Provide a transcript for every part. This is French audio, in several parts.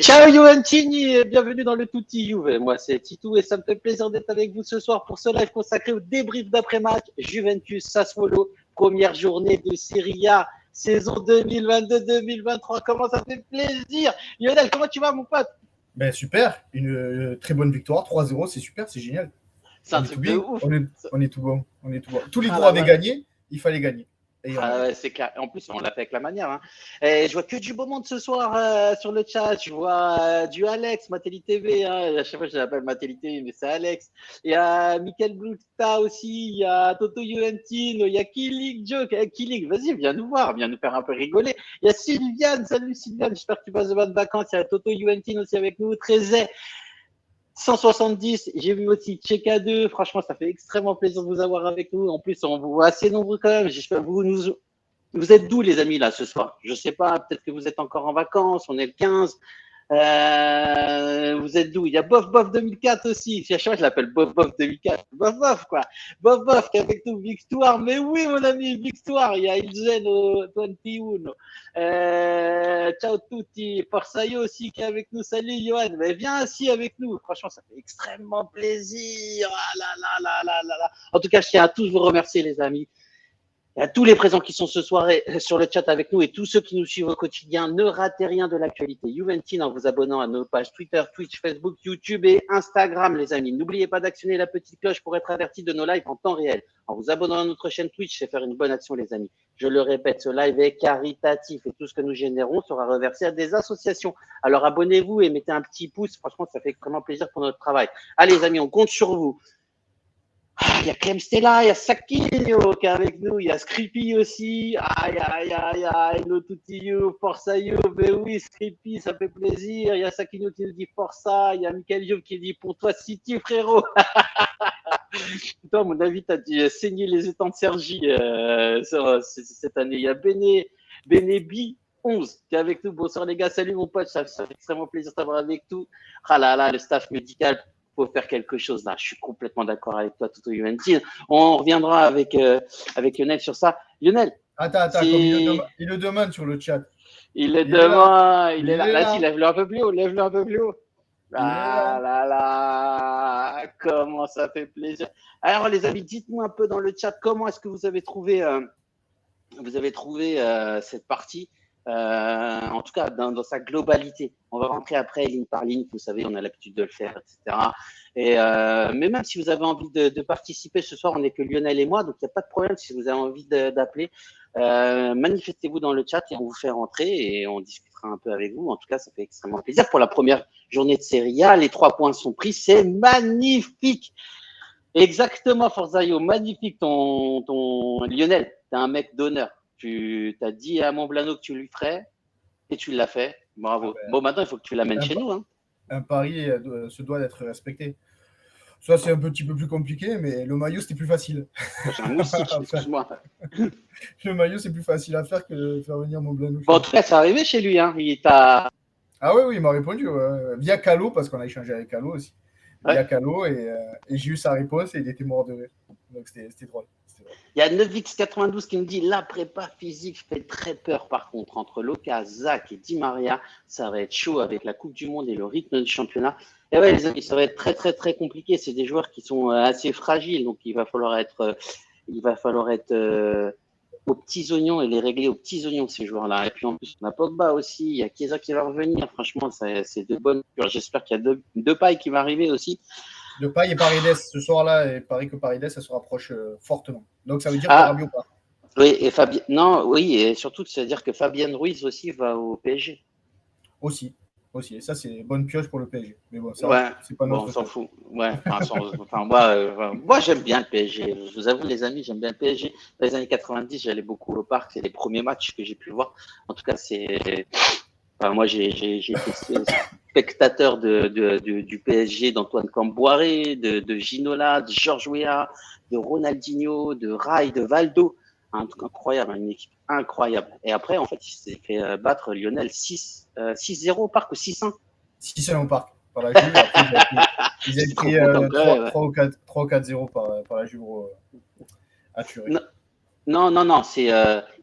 Ciao Juventini et bienvenue dans le Tutti Juve. Moi c'est Titou et ça me fait plaisir d'être avec vous ce soir pour ce live consacré au débrief d'après-match Juventus Sassuolo, première journée de Serie A, saison 2022-2023. Comment ça fait plaisir. Lionel, comment tu vas mon pote? Ben super, une très bonne victoire, 3-0, c'est super, c'est génial. C'est un truc de ouf. On est tout bon, Tous les Ah, droits avaient gagné, il fallait gagner. Ouais, c'est clair. En plus, on l'a fait avec la manière. Hein. Et je vois que du beau monde ce soir sur le chat. Je vois du Alex, Mateli TV. Hein. À chaque fois, je l'appelle Mateli TV, mais c'est Alex. Il y a Michael Blukta aussi. Il y a Toto Juventino. Il y a Killing Joe. Killing, vas-y, viens nous voir. Viens nous faire un peu rigoler. Il y a Sylviane. Salut Sylviane. J'espère que tu passes de bonnes vacances. Il y a Toto Juventino aussi avec nous. Trezay. 170, j'ai vu aussi Cheka 2. Franchement, ça fait extrêmement plaisir de vous avoir avec nous. En plus, on vous voit assez nombreux quand même. J'espère que vous êtes d'où, les amis, là, ce soir? Je sais pas, peut-être que vous êtes encore en vacances. On est le 15. Vous êtes d'où? Il y a Bof Bof 2004 aussi. Je l'appelle Bof Bof 2004. Bof Bof, quoi. Bof Bof qui est avec nous. Victoire. Mais oui, mon ami, victoire. Il y a Ilzen au 21. Ciao tutti. Porsaio aussi qui est avec nous. Salut, Johan. Mais viens aussi avec nous. Franchement, ça fait extrêmement plaisir. Ah là là là là là là. En tout cas, je tiens à tous vous remercier, les amis. Et à tous les présents qui sont ce soir sur le chat avec nous et tous ceux qui nous suivent au quotidien, ne ratez rien de l'actualité Juventine en vous abonnant à nos pages Twitter, Twitch, Facebook, YouTube et Instagram, les amis. N'oubliez pas d'actionner la petite cloche pour être averti de nos lives en temps réel. En vous abonnant à notre chaîne Twitch, c'est faire une bonne action, les amis. Je le répète, ce live est caritatif et tout ce que nous générons sera reversé à des associations. Alors abonnez-vous et mettez un petit pouce. Franchement, ça fait extrêmement plaisir pour notre travail. Allez, les amis, on compte sur vous. Il y a Clem Stella, il y a Sakinho qui est avec nous, il y a Scrippy aussi. Aïe, aïe, aïe, aïe, no tutti you, Forza you, ben oui, Scrippy, ça fait plaisir. Il y a Sakinho qui nous dit Forza, il y a Michael Youb qui dit pour toi City, frérot. Toi, à mon avis, tu as dû saigner les étangs de Sergi cette année. Il y a Benebi 11 qui est avec nous. Bonsoir les gars, salut mon pote, ça fait extrêmement plaisir de t'avoir avec nous. Ah là là, le staff médical. Faut faire quelque chose là. Je suis complètement d'accord avec toi, Toto Juventine. On reviendra avec Lionel sur ça. Lionel. Attends, comme il le demande sur le chat. Il est là. Vas-y, lève-le un peu plus haut. Ah là là, comment ça fait plaisir. Alors les amis, dites-moi un peu dans le chat comment est-ce que vous avez trouvé cette partie. En tout cas dans sa globalité. On va rentrer après ligne par ligne, vous savez, on a l'habitude de le faire, etc. Mais même si vous avez envie de participer ce soir, on n'est que Lionel et moi, donc il n'y a pas de problème si vous avez envie d'appeler. Manifestez-vous dans le chat et on vous fait rentrer et on discutera un peu avec vous. En tout cas, ça fait extrêmement plaisir. Pour la première journée de Serie A, les 3 points sont pris, c'est magnifique. Exactement, Forzaio, magnifique ton Lionel, t'es un mec d'honneur. Tu t'as dit à Montblano que tu lui ferais et tu l'as fait. Bravo. Bon, maintenant, il faut que tu l'amènes chez nous. Hein. Un pari se doit d'être respecté. Ça, c'est un petit peu plus compliqué, mais le maillot, c'était plus facile. J'ai un moustique, excuse-moi. Le maillot, c'est plus facile à faire que de faire venir Montblano. Bon, en tout cas, c'est arrivé chez lui. Hein. Il t'a... Ah oui, il m'a répondu. Via Calo, parce qu'on a échangé avec Calo aussi. Via Calo, et j'ai eu sa réponse et il était mort de rire. Donc, c'était drôle. Il y a 9x92 qui me dit la prépa physique fait très peur par contre entre Loca, Zach et Di Maria. Ça va être chaud avec la Coupe du Monde et le rythme du championnat. Et ouais, les amis, ça va être très très très compliqué. C'est des joueurs qui sont assez fragiles, donc il va falloir être aux petits oignons et les régler aux petits oignons ces joueurs-là. Et puis en plus on a Pogba aussi, il y a Chiesa qui va revenir. Franchement, c'est de bonnes. J'espère qu'il y a deux pailles qui va arriver aussi. De Paille et Paredes ce soir-là, et pareil que Paredes, ça se rapproche fortement. Donc ça veut dire que Rabiot part. Oui, et surtout, ça veut dire que Fabien Ruiz aussi va au PSG. Aussi. Et ça, c'est bonne pioche pour le PSG. Mais bon, ça, ouais, c'est pas notre on s'en fout. Ouais, moi, j'aime bien le PSG. Je vous avoue, les amis, j'aime bien le PSG. Dans les années 90, j'allais beaucoup au parc. C'est les premiers matchs que j'ai pu voir. En tout cas, moi, j'ai été spectateur du PSG, d'Antoine Camboiré, de Ginola, de Georges Weah, de Ronaldinho, de Rai, de Valdo. Un truc incroyable, une équipe incroyable. Et après, en fait, il s'est fait battre Lionel 6-0 au parc ou 6-1 6-1 au parc par la Juve. Après, ils avaient pris 3 ou 4-0 par la Juve à Turin. Non, c'est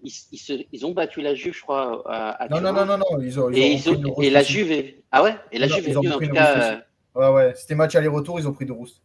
ils ont battu la Juve, je crois, à Non, non, Turin. non, non, non, ils ont repris une Et rouste la aussi. Juve est... Ah ouais? Et la Non, non, Juve est ils ont venue en repris tout une rouste cas. aussi. Ouais, ouais, c'était match aller-retour, ils ont pris de rouste.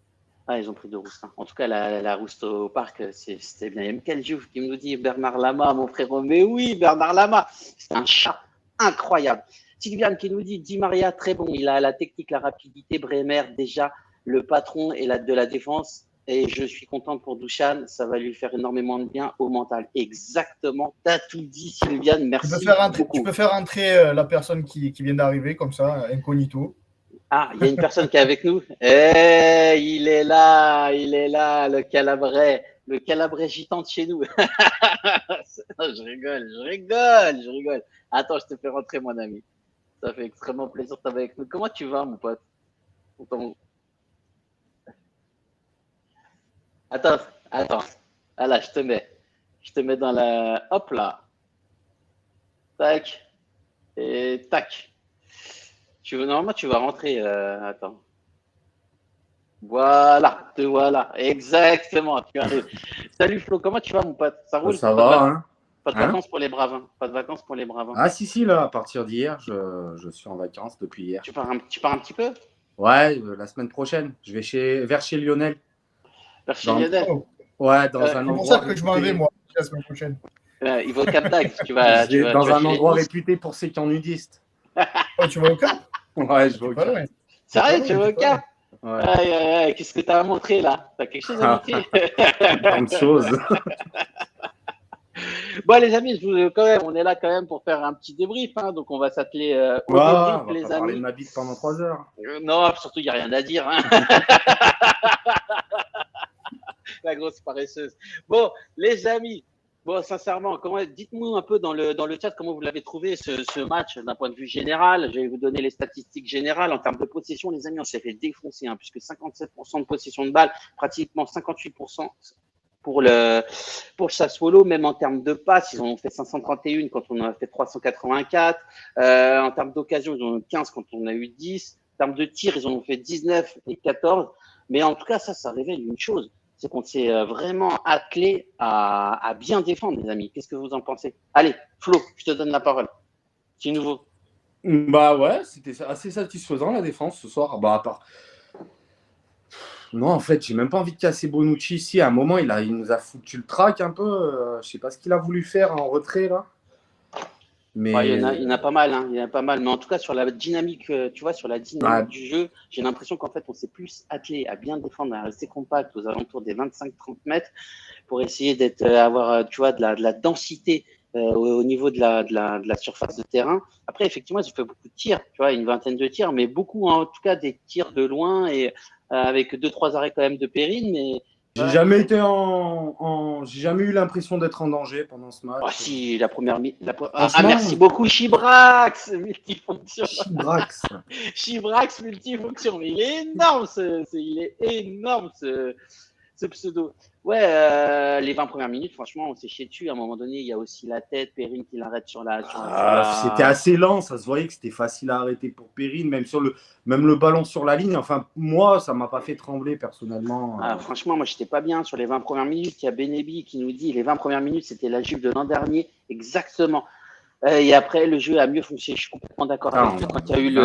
Ah, ils ont pris deux roustes, hein. En tout cas, la rouste au parc, c'était bien. Et quel Juve qui nous dit Bernard Lama, mon frérot. Mais oui, Bernard Lama, c'est un chat incroyable. Sylviane qui nous dit Di Maria, très bon. Il a la technique, la rapidité. Bremer, déjà, le patron de la défense. Et je suis contente pour Douchan. Ça va lui faire énormément de bien au mental. Exactement. T'as tout dit, Sylviane. Merci Tu beaucoup. peux faire entrer la personne qui vient d'arriver, comme ça, incognito. Ah, il y a une personne qui est avec nous. Il est là, le Calabrais gitan de chez nous. Je rigole, je rigole, je rigole. Attends, je te fais rentrer, mon ami. Ça fait extrêmement plaisir de t'avoir avec nous. Comment tu vas, mon pote? Attends, attends. Ah là, je te mets. Je te mets dans la. Hop là. Tac. Et tac. Normalement, tu vas rentrer. Attends. Voilà, te voilà. Exactement. Tu arrives. Salut Flo, comment tu vas, mon pote? Ça roule? Ça va, hein? Pas de Hein? vacances pour les braves, hein. Pas de vacances pour les braves, hein. Ah si, là, à partir d'hier, je suis en vacances depuis hier. Tu pars un petit peu? Ouais, la semaine prochaine, je vais vers chez Lionel. Vers chez Dans, Lionel? ouais, dans un C'est pour endroit ça que je m'en vais, réputé. moi, la semaine prochaine. Il va au Cap d'Agde. Je vais dans Tu vas un chez les endroit Nice. réputé pour ses camps nudistes. Oh, tu vas au Cap? Ouais, je vais T'es au pas Cap. loin. Sérieux, T'es tu pas vas loin, au t'es pas loin. Cap? Ouais, Aïe, aïe, aïe, qu'est-ce que tu as à montrer là? T'as quelque chose à montrer? tant de choses. Bon, les amis, quand même, on est là quand même pour faire un petit débrief, hein. Donc, on va s'atteler au Ouais, débrief, on va les pas parler de amis. ma bite pendant 3 heures. Non, surtout, il n'y a rien à dire, hein. La grosse paresseuse. Bon, les amis, bon, sincèrement, dites-nous un peu dans le chat comment vous l'avez trouvé ce match d'un point de vue général. Je vais vous donner les statistiques générales en termes de possession. Les amis, on s'est fait défoncer, hein, puisque 57% de possession de balle, pratiquement 58% pour le Sassuolo, même en termes de passes, ils en ont fait 531 quand on en a fait 384. En termes d'occasion, ils en ont eu 15 quand on a eu 10. En termes de tirs, ils en ont fait 19 et 14. Mais en tout cas, ça révèle une chose, c'est qu'on s'est vraiment attelé à bien défendre, les amis. Qu'est-ce que vous en pensez? Allez, Flo, je te donne la parole. C'est nouveau. Bah ouais, c'était assez satisfaisant la défense ce soir. Bah à part. Non, en fait, j'ai même pas envie de casser Bonucci ici. À un moment, il nous a foutu le trac un peu. Je sais pas ce qu'il a voulu faire en retrait là. Mais Ouais, il y en a pas mal, hein. Il y en a pas mal. Mais en tout cas, sur la dynamique, tu vois, sur la dynamique du jeu, j'ai l'impression qu'en fait, on s'est plus attelé à bien défendre, à rester compact aux alentours des 25-30 mètres pour essayer avoir, tu vois, de la densité au niveau de la surface de terrain. Après, effectivement, ils ont fait beaucoup de tirs, tu vois, une vingtaine de tirs, mais beaucoup, en tout cas, des tirs de loin et avec 2-3 arrêts quand même de Périne. Mais j'ai voilà, jamais été j'ai jamais eu l'impression d'être en danger pendant ce match. oh, si, la première. Franchement, merci beaucoup, Chibrax, multifonction. Chibrax. Chibrax multifonction. Mais il est énorme, il est énorme ce pseudo. Ouais, les 20 premières minutes, franchement, on s'est chié dessus. À un moment donné, il y a aussi la tête, Perrine qui l'arrête sur C'était assez lent, ça se voyait que c'était facile à arrêter pour Perrine, même le ballon sur la ligne. Enfin, moi, ça m'a pas fait trembler personnellement. Ah, franchement, moi, j'étais pas bien sur les 20 premières minutes. Il y a Benebi qui nous dit les 20 premières minutes, c'était la Juve de l'an dernier. Exactement. Et après, le jeu a mieux fonctionné. Je suis complètement d'accord avec toi. Quand il y a eu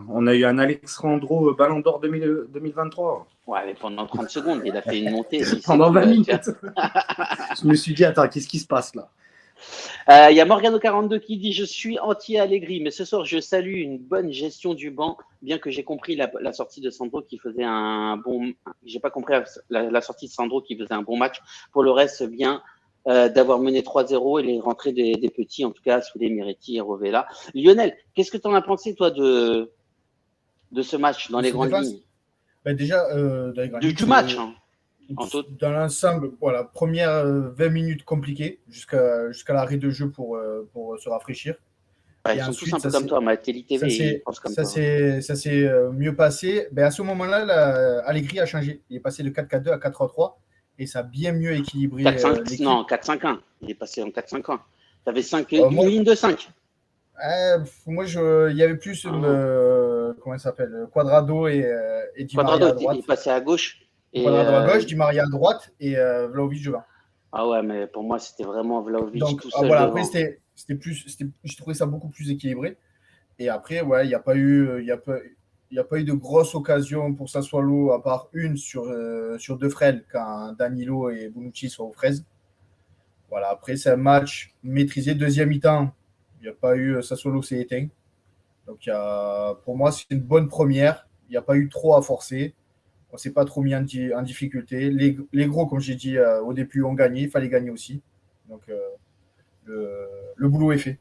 on a eu un Alexandro Ballon d'Or 2023. Ouais, mais pendant 30 secondes, il a fait une montée. Pendant 20 minutes. Je me suis dit, attends, qu'est-ce qui se passe là? Il y a Morgano42 qui dit je suis anti-Allegri, mais ce soir je salue une bonne gestion du banc, bien que j'ai compris la sortie de Sandro qui faisait un bon. J'ai pas compris la sortie de Sandro qui faisait un bon match. Pour le reste, bien d'avoir mené 3-0 et les rentrées des petits, en tout cas, sous les Miretti et Rovella. Lionel, qu'est-ce que tu en as pensé, toi, de ce match dans les grandes lignes? Ben déjà, dans les grandes lignes, du match, hein. Dans l'ensemble, voilà, première 20 minutes compliquées jusqu'à l'arrêt de jeu pour se rafraîchir. Ouais, ils sont tous un peu comme toi, Télé TV, ils pensent comme ça toi. Ça s'est mieux passé. Ben, à ce moment-là, Allegri a changé. Il est passé de 4-4-2 à 4-3-3 et ça a bien mieux équilibré l'équipe. Non, 4-5-1. Il est passé en 4-5-1. Tu avais une ligne de 5. Moi, il y avait plus comment ça s'appelle, Quadrado et Di Maria à droite. Il est passé à gauche. Quadrado à gauche, Di Maria à droite et Vlahovic devant. Ah ouais, mais pour moi, c'était vraiment Vlahovic Donc tout seul voilà, devant. après, je trouvais ça beaucoup plus équilibré. Et après, ouais, il n'y a pas eu, il y a pas eu de grosse occasion pour Sassuolo, à part une sur deux frêles, quand Danilo et Bonucci sont aux fraises. Voilà, après, c'est un match maîtrisé. Deuxième mi-temps, il n'y a pas eu, Sassuolo s'est éteint. Donc, pour moi, c'est une bonne première. Il n'y a pas eu trop à forcer. On ne s'est pas trop mis en difficulté. Les gros, comme j'ai dit au début, ont gagné. Il fallait gagner aussi. Donc, le boulot est fait.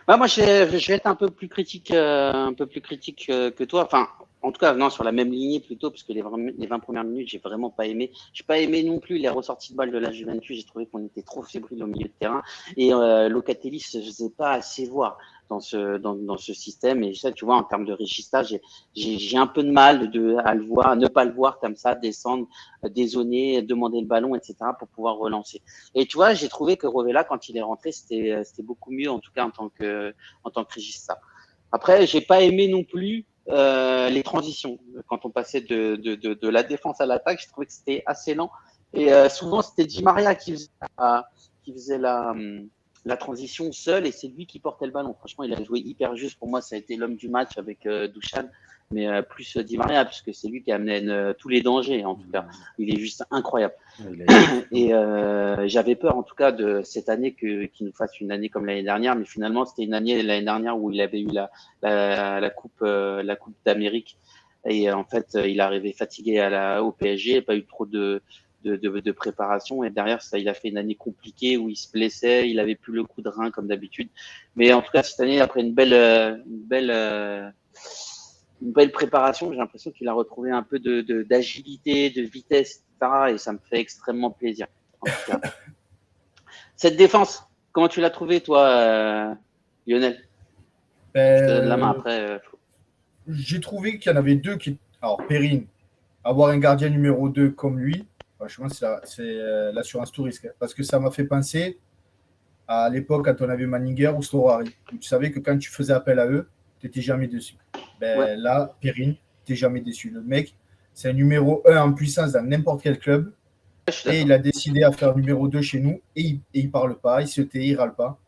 Bah, moi, je vais être un peu plus critique que toi. Enfin, en tout cas, non, sur la même lignée plutôt, parce que les 20 premières minutes, j'ai vraiment pas aimé. J'ai pas aimé non plus les ressorties de balles de la Juventus. J'ai trouvé qu'on était trop fébrile au milieu de terrain. Et Locatelli se faisait pas assez voir dans ce système. Et ça, tu vois, en termes de registage, j'ai un peu de mal à le voir, à ne pas le voir comme ça, descendre, dézoner, demander le ballon, etc., pour pouvoir relancer. Et tu vois, j'ai trouvé que Rovella, quand il est rentré, c'était beaucoup mieux, en tout cas en tant que régista. Après, j'ai pas aimé non plus les transitions. Quand on passait de la défense à l'attaque, je trouvais que c'était assez lent. Et souvent, c'était Di Maria qui faisait la transition seul, et c'est lui qui portait le ballon. Franchement, il a joué hyper juste. Pour moi, ça a été l'homme du match avec Dusan, mais plus Di Maria, puisque c'est lui qui amène tous les dangers, en tout cas. Il est juste incroyable. Et j'avais peur, en tout cas, de cette année qu'il nous fasse une année comme l'année dernière, mais finalement, c'était une année l'année dernière où il avait eu la coupe d'Amérique, et en fait, il est arrivé fatigué au PSG, pas eu trop de préparation, et derrière ça, il a fait une année compliquée où il se blessait, il avait plus le coup de rein comme d'habitude. Mais en tout cas, cette année, après une belle préparation, j'ai l'impression qu'il a retrouvé un peu d'agilité, de vitesse, etc. Et ça me fait extrêmement plaisir. En tout cas. Cette défense, comment tu l'as trouvée, toi, Lionel? Je te donne la main après. J'ai trouvé qu'il y en avait deux qui. Alors, Perrine, avoir un gardien numéro 2 comme lui, franchement, c'est l'assurance tout risque. Parce que ça m'a fait penser à l'époque quand on avait Manninger ou Storari. Où tu savais que quand tu faisais appel à eux, tu n'étais jamais déçu. Ouais. Là, Perrine, tu n'es jamais déçu. Le mec, c'est un numéro 1 en puissance dans n'importe quel club. Et il a décidé à faire numéro 2 chez nous. Et il ne parle pas, il se tait, il ne râle pas.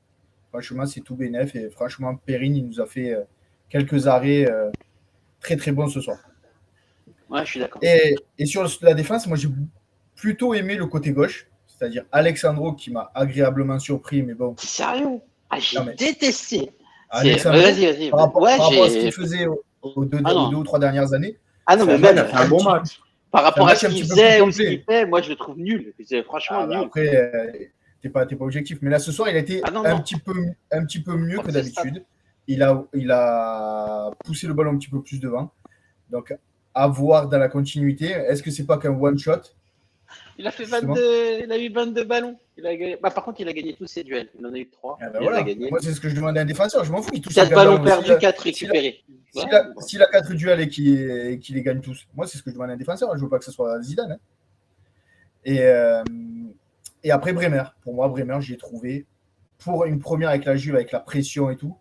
Franchement, c'est tout bénef. Et franchement, Perrine, il nous a fait quelques arrêts très très bons ce soir. Ouais, je suis d'accord. Et sur la défense, moi j'ai plutôt aimé le côté gauche, c'est-à-dire Alexandro qui m'a agréablement surpris, mais bon. C'est sérieux? Ah, j'ai Non, mais détesté. Alexandro, Vas-y. par rapport Ouais, à ce qu'il faisait aux deux ou trois dernières années, Ah non, mais il a même fait un bon match. par rapport un à match ce un qu'il petit peu plus faisait ou ce qu'il complet. fait, moi je le trouve nul. C'est franchement nul. Après, t'es pas objectif. Mais là, ce soir, il a été un petit peu mieux que d'habitude. Il a poussé le ballon un petit peu plus devant. Donc, à voir dans la continuité. Est-ce que c'est pas qu'un one-shot? Il a fait 22, il a eu 22 ballons. Par contre, il a gagné tous ses duels. Il en a eu 3. Ben voilà. Moi, c'est ce que je demandais à un défenseur. Je m'en fous qu'il touche 4 ballons perdus, 4 récupérés. S'il a 4 duels et qu'il les gagne tous, moi, c'est ce que je demande à un défenseur. Je ne veux pas que ce soit Zidane. Hein. Et après, Bremer. Pour moi, Bremer, j'ai trouvé, pour une première avec la Juve, avec la pression et tout,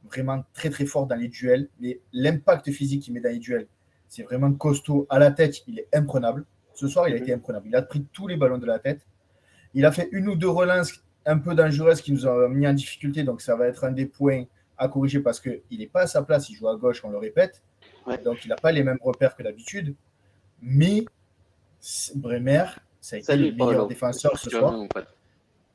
vraiment très, très fort dans les duels. Mais l'impact physique qu'il met dans les duels, c'est vraiment costaud. À la tête, il est imprenable. Ce soir, il a été imprenable. Il a pris tous les ballons de la tête. Il a fait une ou deux relances un peu dangereuses qui nous ont mis en difficulté. Donc, ça va être un des points à corriger parce qu'il n'est pas à sa place. Il joue à gauche, on le répète. Ouais. Donc, il n'a pas les mêmes repères que d'habitude. Mais Bremer, ça a été le meilleur défenseur ce soir.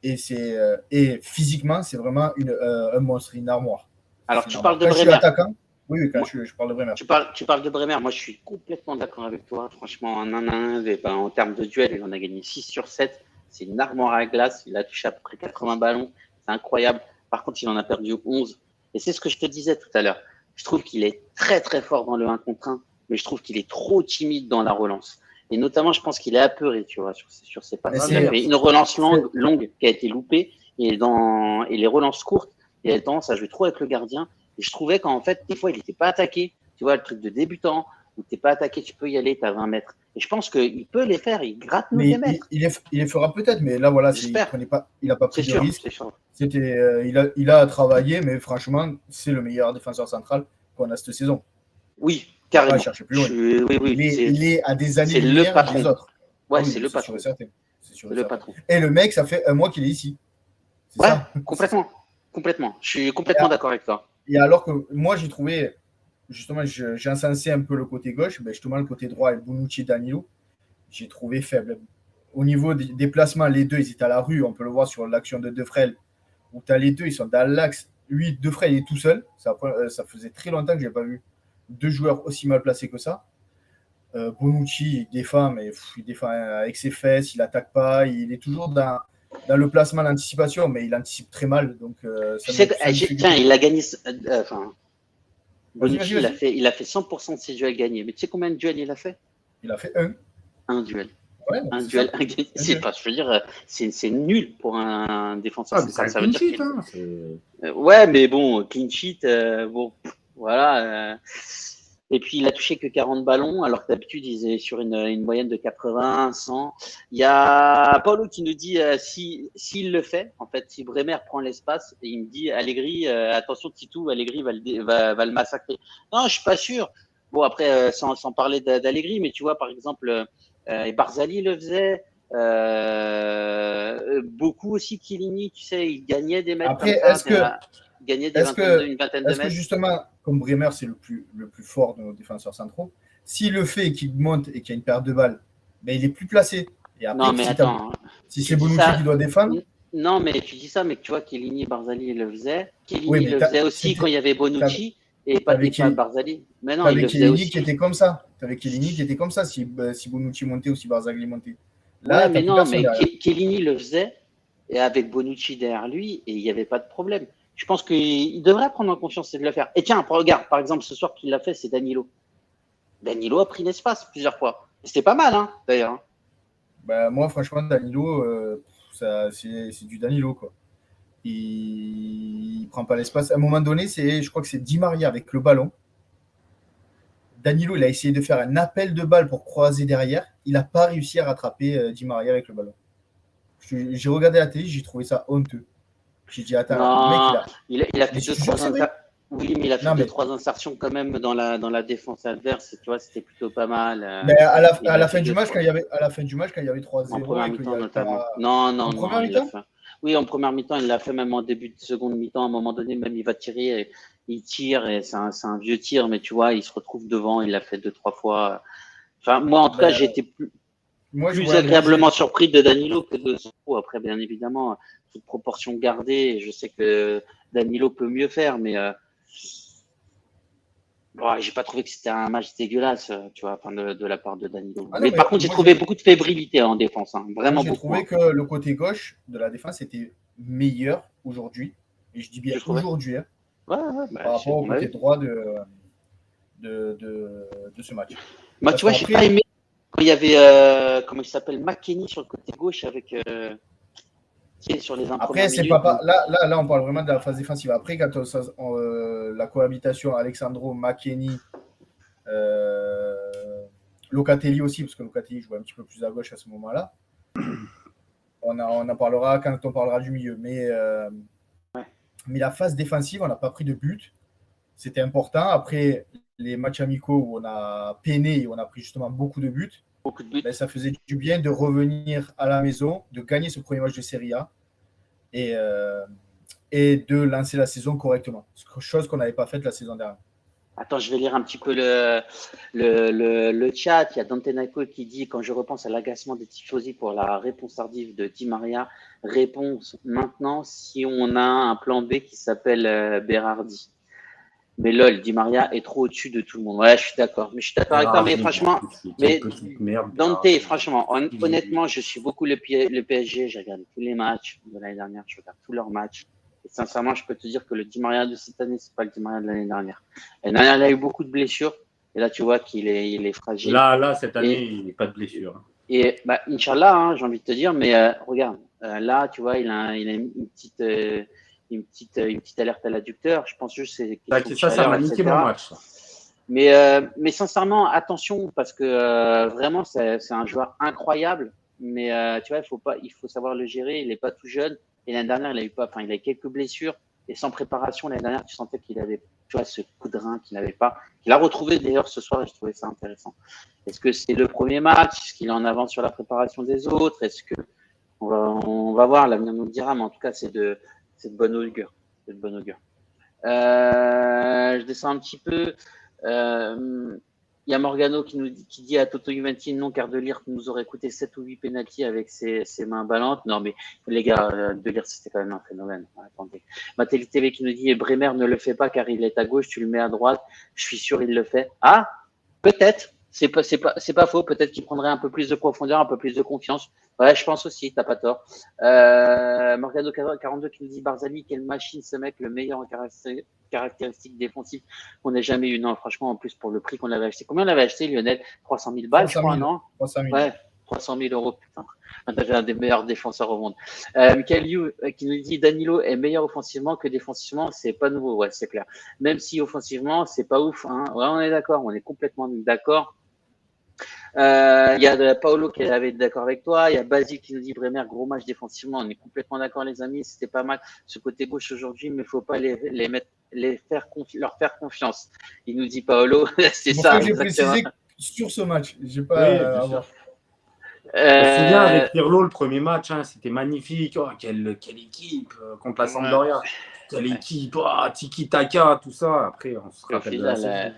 Et physiquement, c'est vraiment un monstre, une armoire. Alors, tu parles de Bremer. Je suis attaquant. Oui, quand je parle de Bremer. Tu parles de Bremer. Moi, je suis complètement d'accord avec toi. Franchement, en 1-1, en termes de duel, il en a gagné 6 sur 7. C'est une armoire à glace. Il a touché à peu près 80 ballons. C'est incroyable. Par contre, il en a perdu 11. Et c'est ce que je te disais tout à l'heure. Je trouve qu'il est très, très fort dans le 1 contre 1, mais je trouve qu'il est trop timide dans la relance. Et notamment, je pense qu'il est apeuré, tu vois, sur ses passes. Il a fait une relance longue qui a été loupée. Et les relances courtes, il a tendance à jouer trop avec le gardien. Et je trouvais qu'en fait, des fois, il n'était pas attaqué. Tu vois, le truc de débutant, où tu n'es pas attaqué, tu peux y aller, tu as 20 mètres. Et je pense qu'il peut les faire, il gratte nos mètres. Il les fera peut-être, mais là, voilà, il n'a pas pris de risque. Il a travaillé, mais franchement, c'est le meilleur défenseur central qu'on a cette saison. Oui, carrément. Plus loin. Oui, il est à des années-lumière des autres. Ouais, c'est le patron. C'est sûr. C'est le patron. Et le mec, ça fait un mois qu'il est ici. Ouais, ça complètement. Je suis complètement d'accord avec toi. Et alors que moi, j'ai trouvé, justement, j'ai encensé un peu le côté gauche, ben justement, le côté droit, avec Bonucci et Danilo, j'ai trouvé faible. Au niveau des déplacements, les deux, ils étaient à la rue. On peut le voir sur l'action de Defrel, où tu as les deux, ils sont dans l'axe. Lui, Defrel, il est tout seul. Ça faisait très longtemps que je n'ai pas vu deux joueurs aussi mal placés que ça. Bonucci, il défend, mais il défend avec ses fesses, il n'attaque pas. Il est toujours dans le placement, l'anticipation, mais il anticipe très mal. Donc, tiens, il a gagné. Bonucci, vas-y. il a fait 100% de ses duels gagnés. Mais tu sais combien de duels il a fait? Il a fait un. Un duel. Ouais, Un duel, un gagné. C'est pas, je veux dire, c'est nul pour un défenseur. Ah, mais c'est un clean sheet. Hein, ouais, mais bon, clean sheet, bon, voilà. Et puis, il a touché que 40 ballons, alors que d'habitude, il est sur une moyenne de 80, 100. Il y a Paulo qui nous dit s'il le fait, en fait, si Bremer prend l'espace, et il me dit Allegri, attention, Titou, Allegri va le massacrer. Non, je suis pas sûr. Bon, après, sans parler d'Allegri, mais tu vois, par exemple, et Barzali le faisait. Beaucoup aussi Chiellini, tu sais, il gagnait des mètres. Après, il gagnait une vingtaine de est-ce que mètres. justement, comme Bremer, c'est le plus fort de nos défenseurs centraux, s'il le fait et qu'il monte et qu'il y a une perte de balles, ben, il est plus placé. Et après, non, mais attends. Si c'est Bonucci qui doit défendre. Non, mais tu dis ça, mais tu vois, Chiellini et Barzali le faisaient. Chiellini oui, le faisait aussi quand il y avait Bonucci et pas Barzali. Mais non, il le faisait aussi. Qui était comme ça. Tu avais Chiellini qui était comme ça si Bonucci montait ou si Barzagli montait. Là, ouais, mais non, mais Chiellini le faisait et avec Bonucci derrière lui et il n'y avait pas de problème. Je pense qu'il devrait prendre en confiance et de le faire. Et tiens, regarde, par exemple, ce soir qu'il l'a fait, c'est Danilo. Danilo a pris l'espace plusieurs fois. C'était pas mal, hein, d'ailleurs. Bah, moi, franchement, Danilo, c'est du Danilo, quoi. Il prend pas l'espace. À un moment donné, je crois que c'est Di Maria avec le ballon. Danilo, il a essayé de faire un appel de balle pour croiser derrière. Il n'a pas réussi à rattraper Di Maria avec le ballon. J'ai regardé la télé, j'ai trouvé ça honteux. J'ai dit, attends, non, le mec, il a fait oui, mais il a fait 2-3 insertions quand même dans la défense adverse. Tu vois, c'était plutôt pas mal. Mais à la fin du match, quand il y avait 3-0. En première mi-temps, notamment. Non, première mi-temps. Oui, en première mi-temps, il l'a fait même en début de seconde mi-temps. À un moment donné, même il va tirer, il tire, et c'est un vieux tir, mais tu vois, il se retrouve devant, il l'a fait 2-3 fois. Enfin, moi, en tout cas, j'ai été plus agréablement surpris de Danilo que de Soro. Après, bien évidemment, toute proportion gardée, je sais que Danilo peut mieux faire, mais j'ai pas trouvé que c'était un match dégueulasse, tu vois, de la part de Danilo. Mais par contre, j'ai trouvé beaucoup de fébrilité en défense, hein, vraiment beaucoup. J'ai trouvé que le côté gauche de la défense était meilleur aujourd'hui, et je dis bien aujourd'hui, hein, par rapport au côté droit de ce match. Moi, tu vois, j'ai pas aimé quand il y avait, comment il s'appelle, McKennie sur le côté gauche avec. Sur les après, c'est pas là, on parle vraiment de la phase défensive. Après, quand la cohabitation Alexandro, McKennie, Locatelli aussi, parce que Locatelli jouait un petit peu plus à gauche à ce moment-là. On en parlera quand on parlera du milieu. Mais la phase défensive, on n'a pas pris de but. C'était important. Après les matchs amicaux où on a peiné et on a pris justement beaucoup de buts. Ben, ça faisait du bien de revenir à la maison, de gagner ce premier match de Serie A et de lancer la saison correctement. Chose qu'on n'avait pas faite la saison dernière. Attends, je vais lire un petit peu le chat. Il y a Dante Naiko qui dit « Quand je repense à l'agacement des tifosi pour la réponse tardive de Di Maria, réponse maintenant si on a un plan B qui s'appelle Berardi. » Mais lol, Di Maria est trop au-dessus de tout le monde. Ouais, je suis d'accord. Mais je suis d'accord avec toi. Mais franchement, Dante, franchement, honnêtement, je suis beaucoup le PSG. J'ai regardé tous les matchs de l'année dernière. Je regarde tous leurs matchs. Et sincèrement, je peux te dire que le Di Maria de cette année, c'est pas le Di Maria de l'année dernière. L'année dernière, il a eu beaucoup de blessures. Et là, tu vois qu'il est fragile. Là, cette année, il n'y a pas de blessure. Et Inch'Allah, hein, j'ai envie de te dire. Mais regarde, là, tu vois, il a une petite alerte à l'adducteur. Je pense juste que c'est ça m'a niqué mon match. Mais sincèrement, attention, parce que vraiment, c'est un joueur incroyable. Mais tu vois, il faut savoir le gérer. Il n'est pas tout jeune. Et l'année dernière, il a eu quelques blessures. Et sans préparation, l'année dernière, tu sentais qu'il avait tu vois, ce coup de rein qu'il n'avait pas, qu'il a retrouvé d'ailleurs ce soir et je trouvais ça intéressant. Est-ce que c'est le premier match? Est-ce qu'il est en avance sur la préparation des autres? Est-ce que on va voir, l'avenir nous le dira, mais en tout cas, c'est de bonne augure. C'est de bonne augure. Je descends un petit peu. Il y a Morgano qui dit à Toto Juventini, non, car De Ligt nous aurait coûté 7 ou 8 pénaltys avec ses mains ballantes. Non, mais les gars, De Ligt, c'était quand même un phénomène. Attendez. Matéli TV qui nous dit, Bremer ne le fait pas car il est à gauche, tu le mets à droite. Je suis sûr il le fait. Ah, peut-être. C'est pas faux. Peut-être qu'il prendrait un peu plus de profondeur, un peu plus de confiance. Ouais, je pense aussi. T'as pas tort. Morgano 42 qui nous dit Barzani, quelle machine ce mec, le meilleur en caractéristiques défensives qu'on ait jamais eu. Non, franchement, en plus pour le prix qu'on avait acheté. Combien on l'avait acheté, Lionel? 300 000 balles, 300 000, je crois, non? 300 000. Ouais. 300 000 euros, putain. T'avais un des meilleurs défenseurs au monde. Michael Yu qui nous dit Danilo est meilleur offensivement que défensivement, c'est pas nouveau, ouais, c'est clair. Même si offensivement, c'est pas ouf, hein. Ouais, on est d'accord, on est complètement d'accord. Il y a Paolo qui avait d'accord avec toi. Il y a Basile qui nous dit Bremer, gros match défensivement. On est complètement d'accord, les amis. C'était pas mal ce côté gauche aujourd'hui, mais il faut pas leur faire confiance. Il nous dit Paolo, c'est ça. J'ai précisé sur ce match. J'ai pas à voir. On se souvient avec Pirlo, le premier match, hein, c'était magnifique. Oh, quelle équipe contre la Sampdoria. Quelle équipe, tiki-taka, tout ça. Après, on se rappelle de la saison.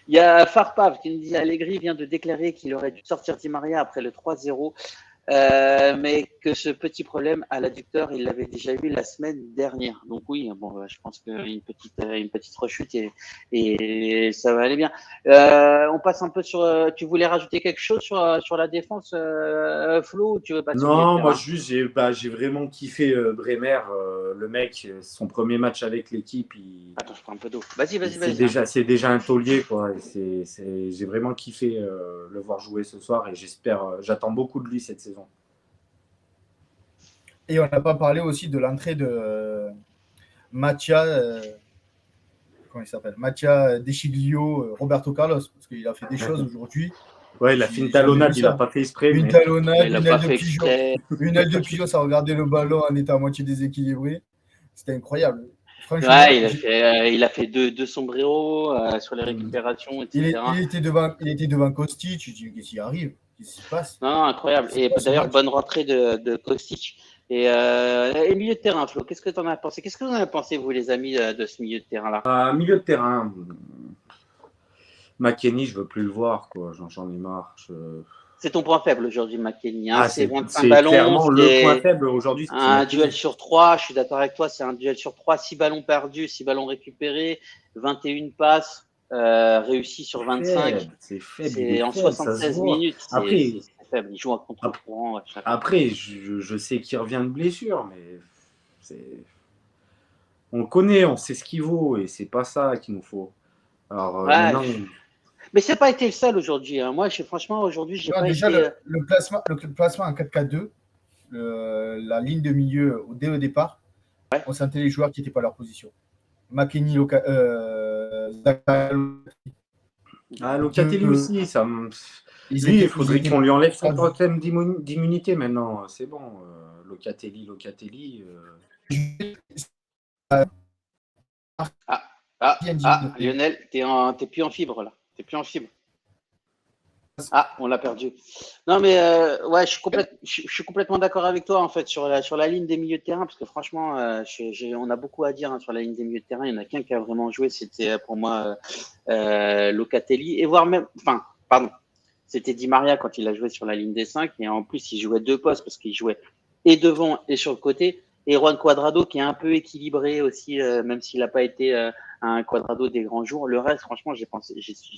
Il y a Farpav qui nous dit Allegri vient de déclarer qu'il aurait dû sortir Di Maria après le 3-0, mais que ce petit problème à l'adducteur, il l'avait déjà eu la semaine dernière. Donc oui, bon, je pense qu'une petite rechute et ça va aller bien. On passe un peu sur. Tu voulais rajouter quelque chose sur la défense, Flo, ou tu veux passer? Non, moi juste j'ai vraiment kiffé Bremer, le mec, son premier match avec l'équipe. Attends, je prends un peu d'eau. Vas-y. C'est déjà un taulier, quoi. J'ai vraiment kiffé le voir jouer ce soir et j'attends beaucoup de lui cette saison. Et on n'a pas parlé aussi de l'entrée de Mattia, comment il s'appelle, Mattia Deschiglio, Roberto Carlos, parce qu'il a fait des choses aujourd'hui. Ouais, il a fait une talonnade, il n'a pas fait exprès. Une talonnade, une aile de pigeon, ça regardait le ballon en étant à moitié déséquilibré. C'était incroyable. Ouais, il a fait deux sombreros sur les récupérations, etc. Il était devant Kostic. Tu dis, qu'est-ce qui arrive? Qu'est-ce qui se passe? Non, incroyable. Et d'ailleurs, bonne rentrée de Kostic. Et milieu de terrain, Flo, qu'est-ce que tu en as pensé? Qu'est-ce que vous en avez pensé, vous, les amis, de ce milieu de terrain-là? Milieu de terrain, McKennie, je veux plus le voir, quoi. J'en ai marre. C'est ton point faible aujourd'hui, McKennie. Hein. C'est 25 ballons. C'est clairement le point faible aujourd'hui. Un duel sur 3, je suis d'accord avec toi, c'est un duel sur 3, 6 ballons perdus, 6 ballons récupérés, 21 passes réussies sur 25. C'est faible. C'est en 76 minutes. Après, c'est faible. Il joue à contre-courant. Après, je sais qu'il revient de blessure, mais on le connaît, on sait ce qu'il vaut et c'est pas ça qu'il nous faut. Alors, maintenant. Mais c'est pas été le seul aujourd'hui. Hein. Moi, franchement, aujourd'hui, j'ai pas déjà été. Le placement en 4-4-2, la ligne de milieu dès le départ, on sentait les joueurs qui n'étaient pas à leur position. McKennie, Locatelli aussi. Il faudrait qu'on lui enlève son totem d'immunité maintenant. C'est bon. Locatelli. Lionel, t'es plus en fibre là. T'es plus en fibre. Ah, on l'a perdu. Non, mais ouais, je suis complètement d'accord avec toi en fait sur la ligne des milieux de terrain parce que franchement, on a beaucoup à dire sur la ligne des milieux de terrain. Il y en a qu'un qui a vraiment joué, c'était pour moi Locatelli et voire même, c'était Di Maria quand il a joué sur la ligne des 5 et en plus il jouait deux postes parce qu'il jouait et devant et sur le côté. Et Juan Cuadrado qui est un peu équilibré aussi, même s'il n'a pas été un Cuadrado des grands jours. Le reste, franchement, j'ai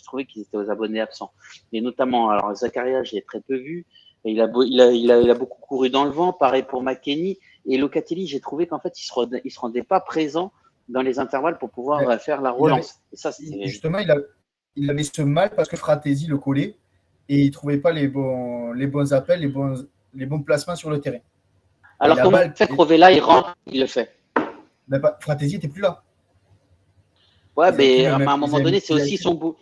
trouvé qu'ils étaient aux abonnés absents. Et notamment, alors Zakaria, je l'ai très peu vu. Il a beaucoup couru dans le vent. Pareil pour McKennie. Et Locatelli, j'ai trouvé qu'en fait, il se rendait pas présent dans les intervalles pour pouvoir faire la relance. Justement, il avait ce mal parce que Fratesi le collait et il trouvait pas les bons appels, les bons placements sur le terrain. Alors comment fait Rovella, il rentre, il le fait. Fratesi n'était plus là. Ouais, mais à un moment donné, c'est aussi son boulot.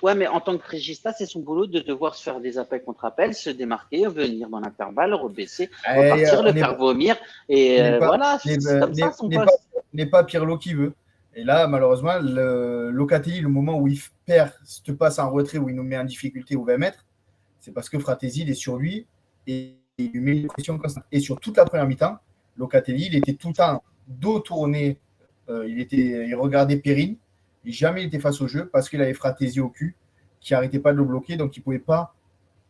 Ouais, mais en tant que régista, c'est son boulot de devoir se faire des appels contre appels, se démarquer, venir dans l'intervalle, rebaisser, repartir, le faire vomir. Et voilà, c'est comme ça son poste. N'est pas Pirlo qui veut. Et là, malheureusement, Locatelli, le moment où il perd cette passe en retrait, où il nous met en difficulté aux 20 mètres, c'est parce que Fratesi, il est sur lui et il lui met une pression constante. Et sur toute la première mi-temps, Locatelli, il était tout le temps dos tourné, il regardait Perrine, et jamais il était face au jeu parce qu'il avait Fratesi au cul, qui n'arrêtait pas de le bloquer, donc il ne pouvait pas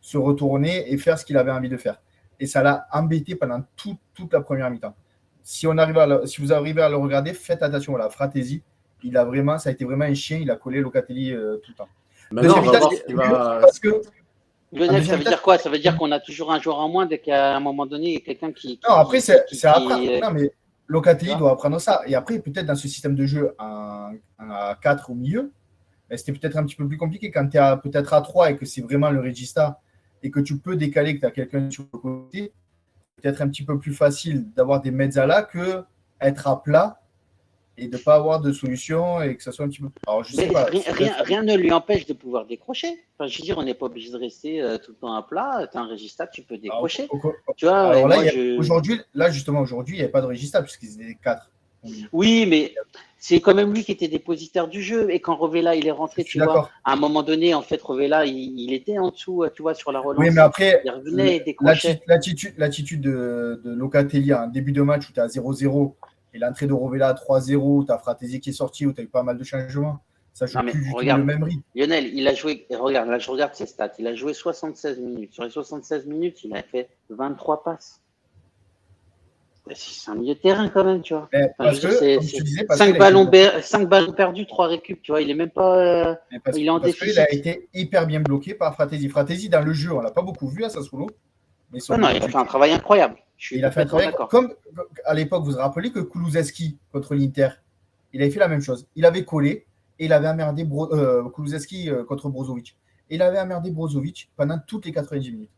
se retourner et faire ce qu'il avait envie de faire. Et ça l'a embêté pendant toute la première mi-temps. Si vous arrivez à le regarder, faites attention. Voilà, Fratesi, ça a été vraiment un chien. Il a collé Locatelli tout le temps. Maintenant, on va voir ce qu'il va. Parce que Lionel, ça veut dire quoi? Ça veut dire qu'on a toujours un joueur en moins dès qu'à un moment donné, il y a quelqu'un qui. Non, après, c'est à apprendre. Non, mais Locatelli doit apprendre ça. Et après, peut-être dans ce système de jeu à 4 au milieu, c'était peut-être un petit peu plus compliqué quand tu es peut-être à 3 et que c'est vraiment le Regista et que tu peux décaler, que tu as quelqu'un sur le côté. Peut-être un petit peu plus facile d'avoir des mezzala que être à plat et de ne pas avoir de solution et que ça soit un petit peu. Alors, je sais pas, rien ne lui empêche de pouvoir décrocher. Enfin, je veux dire, on n'est pas obligé de rester tout le temps à plat. Tu as un Regista, tu peux décrocher. Tu vois, alors là, aujourd'hui, il n'y a pas de Regista puisqu'ils étaient 4. Oui, mais c'est quand même lui qui était dépositaire du jeu. Et quand Rovella il est rentré, tu vois, à un moment donné, en fait, Rovella il était en dessous, tu vois, sur la relance. Oui, mais après, il revenait, il décrochait. L'attitude de Locatelli en début de match où tu es à 0-0 et l'entrée de Rovella à 3-0, tu as Fratesi qui est sorti, où tu as eu pas mal de changements. Ça joue plus du tout le même rythme. Lionel, il a joué, regarde, là je regarde ses stats, il a joué 76 minutes. Sur les 76 minutes, il a fait 23 passes. C'est un milieu de terrain quand même, tu vois. Parce que, comme je te disais, 5 ballons perdus, 3 récup, tu vois. Il est même pas. Il est en déficit. Il a été hyper bien bloqué par Fratesi. Fratesi, dans le jeu, on ne l'a pas beaucoup vu à Sassuolo. Mais il a fait un travail incroyable. Il a fait un travail comme à l'époque, vous vous rappelez que Kulusevski contre l'Inter, il avait fait la même chose. Il avait collé et il avait emmerdé Kulusevski contre Brozovic. Et il avait emmerdé Brozovic pendant toutes les 90 minutes.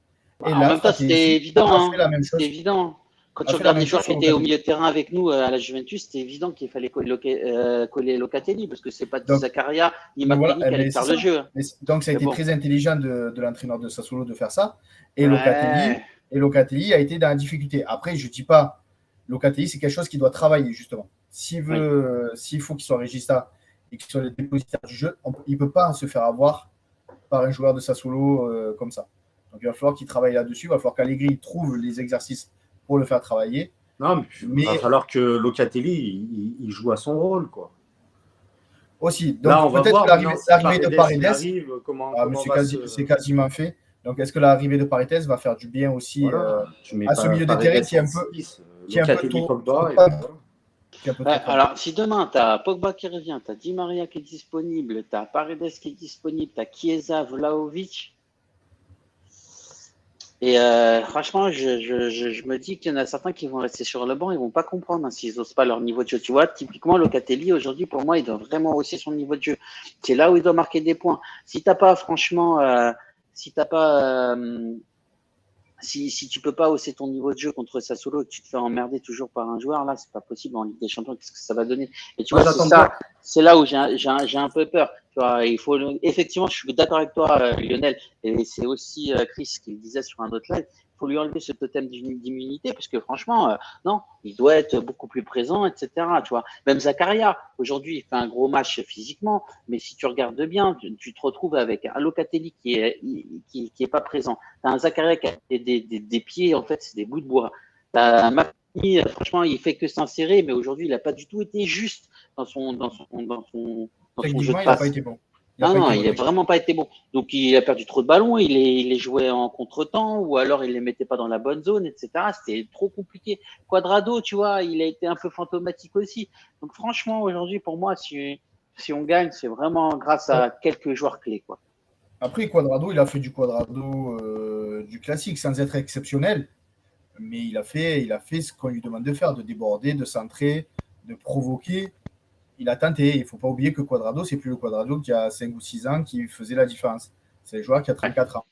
Et en même temps, c'était évident. C'était évident. Quand tu regardes les joueurs qui étaient au milieu de terrain avec nous à la Juventus, c'était évident qu'il fallait coller Locatelli parce que c'est pas Zakaria ni Mattei qui allaient faire le jeu. Donc ça a été très intelligent de l'entraîneur de Sassuolo de faire ça. Et Locatelli a été dans la difficulté. Après, je ne dis pas, Locatelli, c'est quelque chose qu'il doit travailler justement. S'il faut qu'il soit régista et qu'il soit le dépositaire du jeu, il ne peut pas se faire avoir par un joueur de Sassuolo comme ça. Donc il va falloir qu'il travaille là-dessus. Il va falloir qu'Allegri trouve les exercices pour le faire travailler. Non, mais il va falloir que Locatelli il joue à son rôle, quoi. Aussi. Donc peut-être l'arrivée de Paredes, c'est quasiment fait. Donc est-ce que l'arrivée de Paredes va faire du bien aussi à ce milieu de terrain qui est un peu tôt. Alors, si demain, tu as Pogba qui revient, tu as Di Maria qui est disponible, tu as Paredes qui est disponible, tu as Chiesa, Vlahovic. Et franchement, je me dis qu'il y en a certains qui vont rester sur le banc, ils vont pas comprendre s'ils n'osent pas leur niveau de jeu. Tu vois, typiquement, Locatelli, aujourd'hui, pour moi, il doit vraiment hausser son niveau de jeu. C'est là où il doit marquer des points. Si t'as pas, franchement, si tu peux pas hausser ton niveau de jeu contre Sassuolo et que tu te fais emmerder toujours par un joueur, là, c'est pas possible en Ligue des Champions. Qu'est-ce que ça va donner? Et tu vois, c'est là où j'ai un peu peur. Tu vois, effectivement, je suis d'accord avec toi, Lionel, et c'est aussi Chris qui le disait sur un autre live. Il faut lui enlever ce totem d'immunité parce que franchement, non, il doit être beaucoup plus présent, etc. Tu vois, même Zakaria, aujourd'hui, il fait un gros match physiquement, mais si tu regardes bien, tu te retrouves avec un Locatelli qui est pas présent. T'as un Zakaria qui a des pieds, en fait, c'est des bouts de bois. T'as un Mattei, franchement, il fait que s'insérer, mais aujourd'hui, il n'a pas du tout été juste dans son jeu de passe. Il n'a vraiment pas été bon. Donc, il a perdu trop de ballons, il les jouait en contre-temps, ou alors il les mettait pas dans la bonne zone, etc. C'était trop compliqué. Quadrado, tu vois, il a été un peu fantomatique aussi. Donc, franchement, aujourd'hui, pour moi, si on gagne, c'est vraiment grâce à quelques joueurs clés, quoi. Après, Quadrado, il a fait du Quadrado du classique, sans être exceptionnel. Mais il a fait ce qu'on lui demande de faire, de déborder, de centrer, de provoquer. Il a tenté. Il ne faut pas oublier que Quadrado, c'est plus le Quadrado qui a 5 ou 6 ans qui faisait la différence. C'est le joueur qui a 34 ans.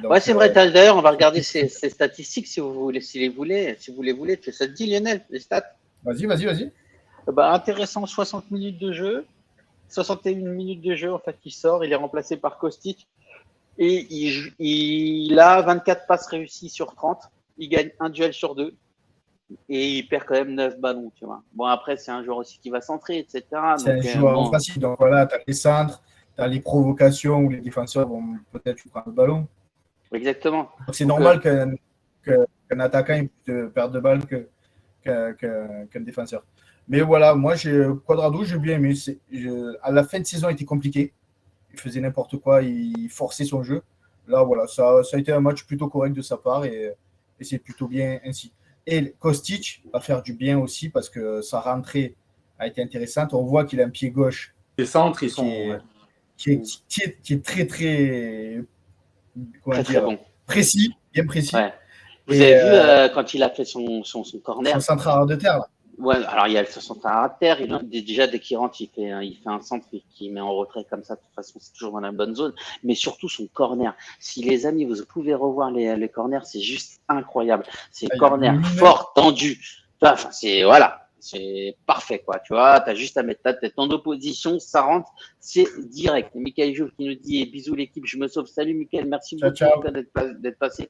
Donc, c'est vrai. D'ailleurs, on va regarder ces statistiques si vous les voulez. Ça te dit, Lionel, les stats? Vas-y. Intéressant, 60 minutes de jeu. 61 minutes de jeu, en fait, il sort. Il est remplacé par Kostic. Et il a 24 passes réussies sur 30. Il gagne un duel sur 2. Et il perd quand même 9 ballons, tu vois. Bon, après, c'est un joueur aussi qui va centrer, etc. C'est Donc, un joueur bon, facile. Donc voilà, tu as les centres, tu as les provocations où les défenseurs vont peut-être tu prends le ballon. exactement. Donc c'est Donc, normal qu'un attaquant ait plus de perte de balles qu'un défenseur. Mais voilà, moi, Cuadrado, j'ai bien aimé. À la fin de saison, il était compliqué. Il faisait n'importe quoi, il forçait son jeu. Là, voilà, ça a été un match plutôt correct de sa part et c'est plutôt bien ainsi. Et Kostic va faire du bien aussi parce que sa rentrée a été intéressante. On voit qu'il a un pied gauche Les centres, ils qui sont. est, Ouais. qui est très, très, comment très, très dire, bon. précis, bien précis. Ouais. Vous Et avez vu quand il a fait son corner. son centre de terre, là. Ouais, alors il y a le centre à terre. Déjà, dès qu'il rentre, il fait un centre qui met en retrait comme ça. De toute façon, c'est toujours dans la bonne zone. Mais surtout son corner. Si les amis, vous pouvez revoir les corners, c'est juste incroyable. C'est corner fort, tendu. Enfin, c'est parfait, quoi. Tu vois, t'as juste à mettre ta tête en opposition, ça rentre, c'est direct. Michael Jouve qui nous dit bisous l'équipe, je me sauve. Salut Michael, merci beaucoup d'être passé.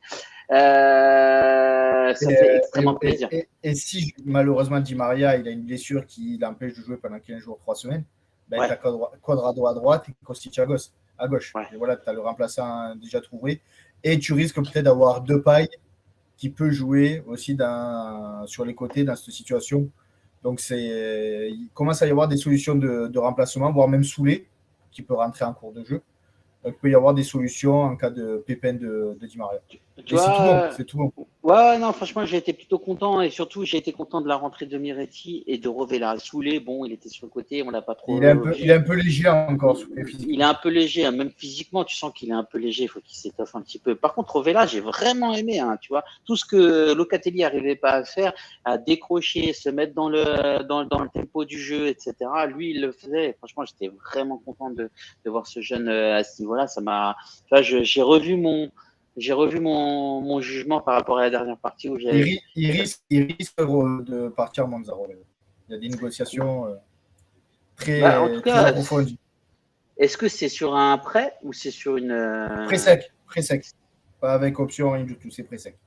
Ça fait extrêmement plaisir. Et si malheureusement Di Maria il a une blessure qui l'empêche de jouer pendant 15 jours, 3 semaines, ben, tu as Cuadrado à droite et Kostic à gauche. Ouais. Et voilà, tu as le remplaçant déjà trouvé. Et tu risques peut-être d'avoir Depay qui peut jouer aussi sur les côtés dans cette situation. Donc il commence à y avoir des solutions de remplacement, voire même Soulé qui peut rentrer en cours de jeu. Donc, il peut y avoir des solutions en cas de pépin de Di Maria. Tu vois, c'est tout bon, c'est tout bon. Ouais, non, franchement, j'ai été plutôt content et surtout, j'ai été content de la rentrée de Miretti et de Rovella. Soulé, bon, il était sur le côté, on l'a pas trop. Il est un peu léger encore. Il est un peu léger, hein, même physiquement, tu sens qu'il est un peu léger, il faut qu'il s'étoffe un petit peu. Par contre, Rovella, j'ai vraiment aimé, hein, tu vois, tout ce que Locatelli n'arrivait pas à faire, à décrocher, se mettre dans le tempo du jeu, etc. Lui, il le faisait. Franchement, j'étais vraiment content de voir ce jeune à ce niveau-là. Ça m'a, tu vois, j'ai revu mon jugement par rapport à la dernière partie où j'avais. Il risque de partir à Monza. Il y a des négociations très approfondies. Est-ce que c'est sur un prêt ou c'est sur une. Prêt sec. Pas avec option, rien du tout, c'est prêt sec.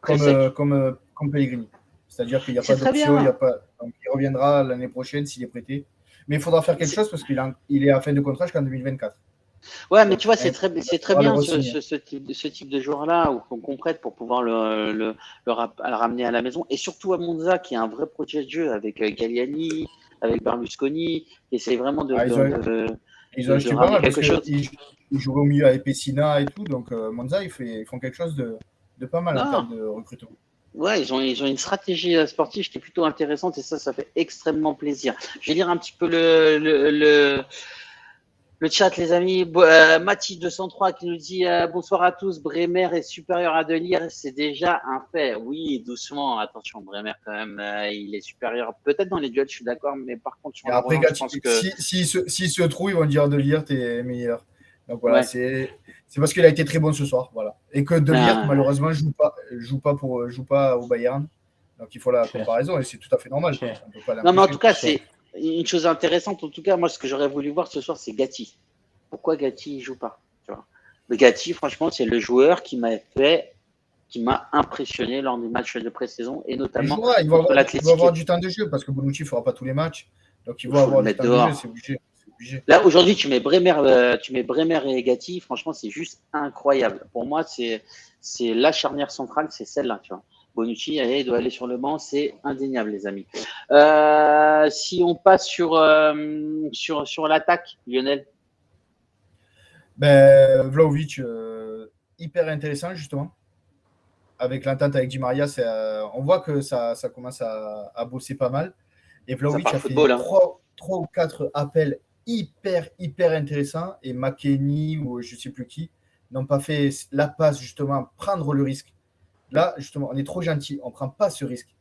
Comme Pellegrini. C'est-à-dire qu'il n'y a pas d'option, donc il reviendra l'année prochaine s'il est prêté. Mais il faudra faire quelque chose parce qu'il est à fin de contrat jusqu'en 2024. Ouais, mais tu vois, c'est très bien ce type de joueur-là qu'on prête pour pouvoir le ramener à la maison. Et surtout à Monza, qui est un vrai projet de jeu avec Galliani, avec Berlusconi, qui essaye vraiment de ramener quelque chose. Ils jouent au milieu avec Pessina et tout, donc Monza, ils font quelque chose de pas mal en termes de recrutement. Ouais, ils ont une stratégie sportive qui est plutôt intéressante et ça fait extrêmement plaisir. Je vais lire un petit peu le chat, les amis. Mathis203 qui nous dit bonsoir à tous. Bremer est supérieur à De Ligt, c'est déjà un fait. Oui, doucement. Attention, Bremer quand même, il est supérieur. Peut-être dans les duels, je suis d'accord, mais par contre, sur après, je pense que s'il se trouve, ils vont dire De Ligt est meilleur. Donc voilà, c'est parce qu'il a été très bon ce soir, voilà. Et que De Ligt malheureusement joue pas au Bayern. Donc il faut la comparaison et c'est tout à fait normal. Non, mais en tout cas, c'est une chose intéressante. En tout cas, moi, ce que j'aurais voulu voir ce soir, c'est Gatti. Pourquoi Gatti ne joue pas, tu vois? Mais Gatti, franchement, c'est le joueur qui m'a impressionné lors des matchs de pré-saison et notamment il va avoir du temps de jeu parce que Bonucci ne fera pas tous les matchs. Donc il va avoir du temps de jeu, c'est obligé. Là, aujourd'hui, tu mets Bremer et Gatti, franchement, c'est juste incroyable. Pour moi, c'est la charnière centrale, c'est celle-là, tu vois. Bonucci, il doit aller sur le banc, c'est indéniable, les amis. Si on passe sur l'attaque, Lionel. Vlahovic, hyper intéressant, justement. Avec l'entente avec Di Maria, on voit que ça commence à bosser pas mal. Et Vlahovic a fait 3 ou 4 appels hyper intéressants. Et McKennie ou je ne sais plus qui n'ont pas fait la passe, justement, prendre le risque. Là, justement, on est trop gentil, on ne prend pas ce risque.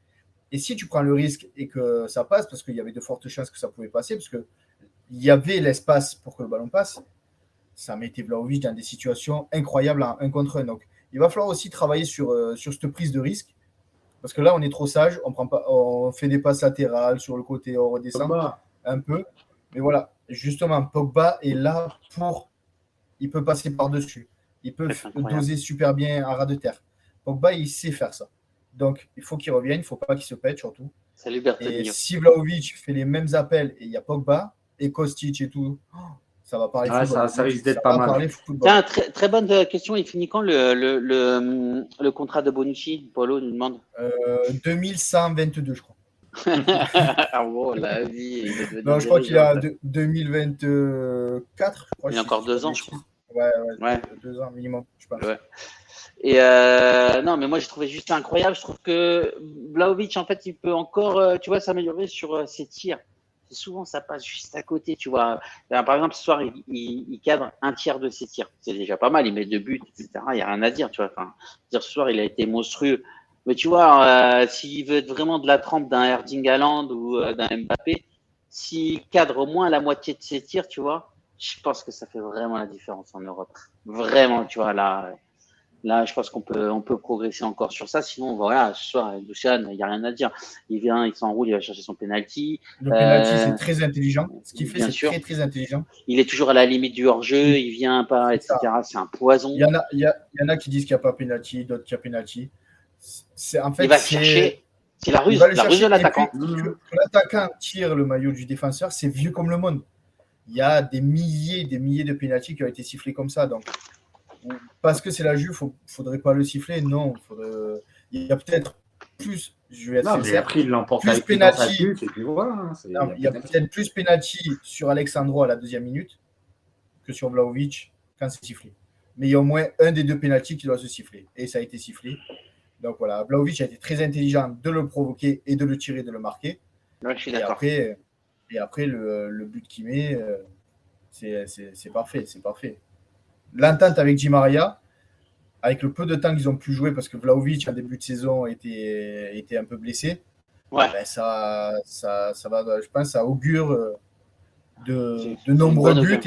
Et si tu prends le risque et que ça passe, parce qu'il y avait de fortes chances que ça pouvait passer, parce qu'il y avait l'espace pour que le ballon passe, ça mettait Vlahovic dans des situations incroyables en 1 contre 1. Donc, il va falloir aussi travailler sur cette prise de risque, parce que là, on est trop sage, on fait des passes latérales sur le côté, on redescend un peu. Mais voilà, justement, Pogba est là il peut passer par-dessus. Il peut doser super bien à ras de terre. Pogba, il sait faire ça. Donc, il faut qu'il revienne, il ne faut pas qu'il se pète surtout. Salut Et Bertolini. si Vlahovic fait les mêmes appels et il y a Pogba et Kostic et tout, ça va parler football. Ça risque d'être pas mal. Parler football. Tiens, très bonne question. Il finit quand le contrat de Bonucci? Paulo nous demande. 2122, je crois. Oh, la vie. Non, je crois qu'il a 2024. Je crois, il y a encore 2 ans, je crois. Ouais. 2 ans minimum, je pense. Ouais. Et non, mais moi, j'ai trouvé juste incroyable. Je trouve que Vlahovic, en fait, il peut encore, tu vois, s'améliorer sur ses tirs. Souvent, ça passe juste à côté, tu vois. Par exemple, ce soir, il cadre un tiers de ses tirs. C'est déjà pas mal. Il met 2 buts, etc. Il n'y a rien à dire, tu vois. Enfin, ce soir, il a été monstrueux. Mais tu vois, s'il veut être vraiment de la trempe d'un Erling Haaland ou d'un Mbappé, s'il cadre au moins la moitié de ses tirs, tu vois, je pense que ça fait vraiment la différence en Europe. Vraiment, tu vois, là, je pense qu'on peut progresser encore sur ça. Sinon, voilà, ce soir, avec Lucian, il n'y a rien à dire. Il vient, il s'enroule, il va chercher son penalty. Le penalty, c'est très intelligent. Ce qu'il fait, c'est sûr. très, très intelligent. Il est toujours à la limite du hors-jeu, il vient pas, etc. C'est un poison. Il y en a qui disent qu'il n'y a pas penalty, d'autres qu'il y a penalty. En fait, il va chercher. C'est la ruse de l'attaquant. Quand l'attaquant tire le maillot du défenseur, c'est vieux comme le monde. Il y a des milliers de pénaltys qui ont été sifflés comme ça. Donc, parce que c'est la Juve, il ne faudrait pas le siffler. Non, il y a peut-être plus. Je vais être sincère. Après, il l'emporte plus pénalty. Voilà, il y a peut-être plus pénalty sur Alexandro à la 2e minute que sur Vlahovic quand c'est sifflé. Mais il y a au moins un des 2 pénaltys qui doit se siffler. Et ça a été sifflé. Donc voilà, Vlahovic a été très intelligent de le provoquer et de le tirer, de le marquer. Ouais, je suis d'accord. Et après le but qu'il met, c'est parfait, c'est parfait. L'entente avec Di Maria, avec le peu de temps qu'ils ont pu jouer, parce que Vlahovic en début de saison était un peu blessé, ouais. Ben ça va, je pense, ça augure de nombreux buts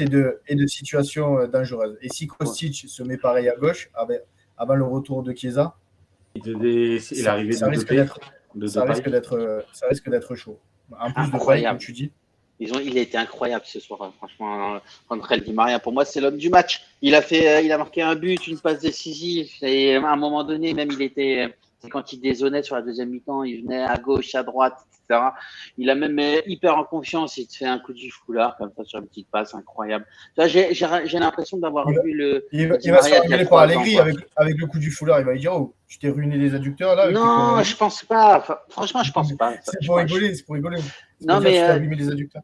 et de situations dangereuses. Et si Kostic se met pareil à gauche, avant le retour de Chiesa, ça risque d'être chaud. En plus de Paille, comme tu dis. Il a été incroyable ce soir, franchement, Angel Di Maria. Pour moi, c'est l'homme du match. Il a marqué un but, une passe décisive. Et à un moment donné, même quand il dézonnait sur la 2e mi-temps, il venait à gauche, à droite, etc. Il a même hyper en confiance. Il te fait un coup du foulard comme ça sur une petite passe incroyable. J'ai l'impression d'avoir vu le. Il va se faire engueuler par Allegri avec le coup du foulard. Il va lui dire: oh, tu t'es ruiné les adducteurs là. Non, je pense pas. Enfin, franchement, je pense pas. C'est pour rigoler. Non, mais. Tu t'es abîmé les adducteurs.